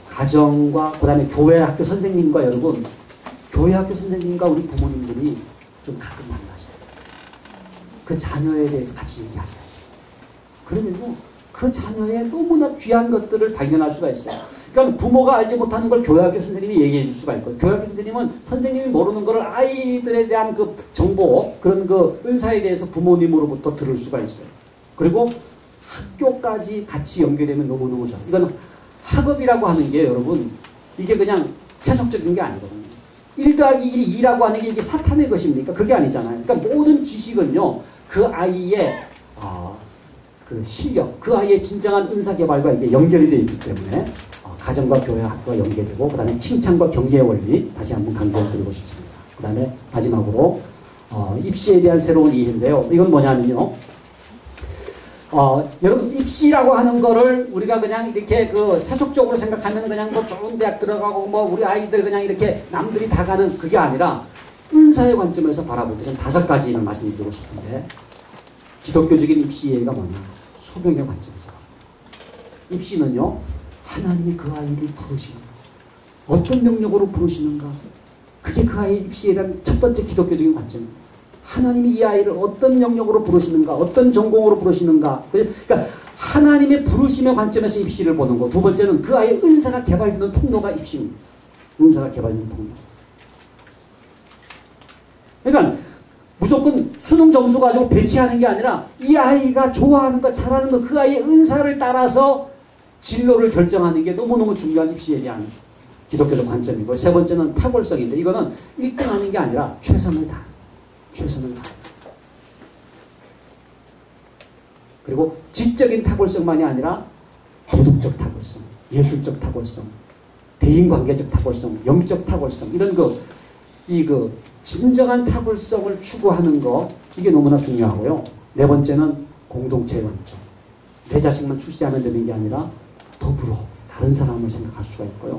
S2: 가정과 그 다음에 교회 학교 선생님과 여러분 교회 학교 선생님과 우리 부모님들이 좀 가끔 만나셔야 돼요. 그 자녀에 대해서 같이 얘기하셔야 돼요. 그러면요, 그 자녀의 너무나 귀한 것들을 발견할 수가 있어요. 그러니까 부모가 알지 못하는 걸 교회학교 선생님이 얘기해 줄 수가 있고, 교회학교 선생님은 선생님이 모르는 걸 아이들에 대한 그 정보, 그런 그 은사에 대해서 부모님으로부터 들을 수가 있어요. 그리고 학교까지 같이 연결되면 너무너무 좋아요. 이건 학업이라고 하는 게 여러분, 이게 그냥 세속적인 게 아니거든요. 1 더하기 1이 2라고 하는 게 이게 사탄의 것입니까? 그게 아니잖아요. 그러니까 모든 지식은요, 그 아이의 그 실력, 그 아이의 진정한 은사 개발과 이게 연결이 되어 있기 때문에 가정과 교회, 학교가 연계되고, 그 다음에 칭찬과 경계의 원리 다시 한번 강조해드리고 싶습니다. 그 다음에 마지막으로 입시에 대한 새로운 이해인데요. 이건 뭐냐면요, 여러분, 입시라고 하는 거를 우리가 그냥 이렇게 그 세속적으로 생각하면 그냥 뭐 좋은 대학 들어가고 뭐 우리 아이들 그냥 이렇게 남들이 다 가는 그게 아니라 은사의 관점에서 바라볼 때 저는 5가지를 말씀드리고 싶은데, 기독교적인 입시 이해가 뭐냐? 소명의 관점에서. 입시는요, 하나님이 그 아이를 부르시는 거. 어떤 능력으로 부르시는가? 그게 그 아이의 입시에 대한 첫 번째 기독교적인 관점입니다. 하나님이 이 아이를 어떤 영역으로 부르시는가, 어떤 전공으로 부르시는가. 그러니까 하나님의 부르심의 관점에서 입시를 보는 거. 두 번째는 그 아이의 은사가 개발되는 통로가 입시입니다. 은사가 개발되는 통로. 그러니까 무조건 수능 점수 가지고 배치하는 게 아니라 이 아이가 좋아하는 거, 잘하는 거, 그 아이의 은사를 따라서 진로를 결정하는 게 너무너무 중요한 입시에 대한 기독교적 관점이고, 세 번째는 탁월성인데, 이거는 1등 하는 게 아니라 최선을 다하는. 최선을 다하는. 그리고 지적인 탁월성만이 아니라 도덕적 탁월성, 예술적 탁월성, 대인관계적 탁월성, 영적 탁월성, 이런 진정한 탁월성을 추구하는 거, 이게 너무나 중요하고요. 네 번째는 공동체의 관점. 내 자식만 출세하면 되는 게 아니라 더불어 다른 사람을 생각할 수가 있고요.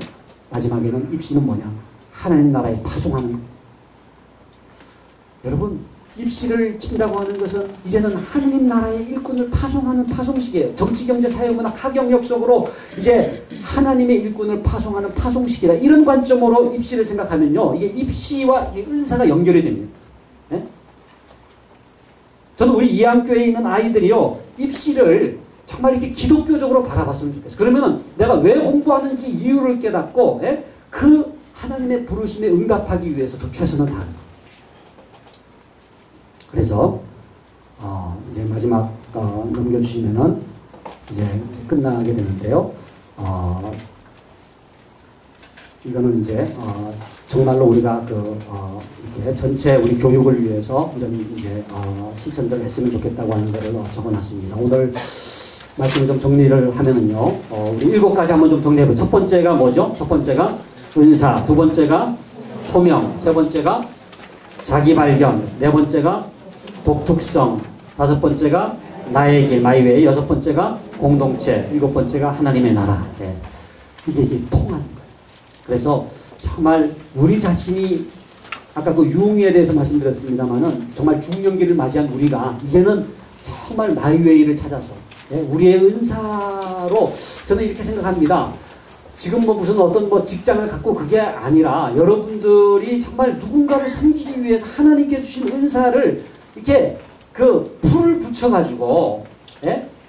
S2: 마지막에는 입시는 뭐냐? 하나님 나라에 파송하는 것. 여러분, 입시를 친다고 하는 것은 이제는 하나님 나라의 일꾼을 파송하는 파송식이에요. 정치, 경제, 사회, 문화, 각 영역 속으로 이제 하나님의 일꾼을 파송하는 파송식이다. 이런 관점으로 입시를 생각하면요, 이게 입시와 은사가 연결이 됩니다. 네? 저는 우리 이한교회에 있는 아이들이요, 입시를 정말 이렇게 기독교적으로 바라봤으면 좋겠어요. 그러면은 내가 왜 공부하는지 이유를 깨닫고, 그 하나님의 부르심에 응답하기 위해서 더 최선을 다하는 거예요. 그래서 이제 마지막 넘겨주시면은 이제 끝나게 되는데요. 이거는 이제 정말로 우리가 이렇게 전체 우리 교육을 위해서 이런 이제 실천들을 했으면 좋겠다고 하는 것을 적어놨습니다. 오늘 말씀을 좀 정리를 하면은요, 우리 7가지 한번 좀 정리해보죠. 첫 번째가 뭐죠? 첫 번째가 은사, 두 번째가 소명, 세 번째가 자기 발견, 네 번째가 독특성, 다섯 번째가 나의 길, 마이 웨이, 여섯 번째가 공동체, 일곱 번째가 하나님의 나라. 이게 통하는 거예요. 그래서 정말 우리 자신이 아까 그 유흥에 대해서 말씀드렸습니다만은 정말 중년기를 맞이한 우리가 이제는 정말 마이 웨이를 찾아서 우리의 은사로, 저는 이렇게 생각합니다. 지금 무슨 어떤 직장을 갖고 그게 아니라 여러분들이 정말 누군가를 섬기기 위해서 하나님께 주신 은사를 이렇게 그 풀을 붙여가지고,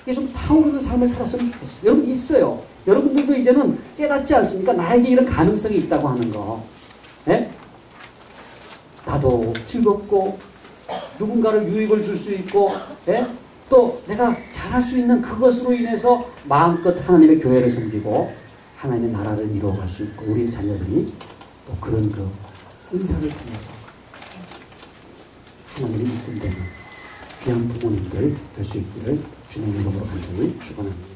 S2: 이게 좀 타오르는 삶을 살았으면 좋겠어요. 여러분 있어요. 여러분들도 이제는 깨닫지 않습니까? 나에게 이런 가능성이 있다고 하는 거. 나도 즐겁고 누군가를 유익을 줄 수 있고, 또 내가 잘할 수 있는 그것으로 인해서 마음껏 하나님의 교회를 섬기고 하나님의 나라를 이루어갈 수 있고, 우리 자녀들이 또 그런 그 은사를 통해서 하나님의 일꾼 되는 귀한 부모님들 될 수 있기를 주님의 이름으로 간절히 축원합니다.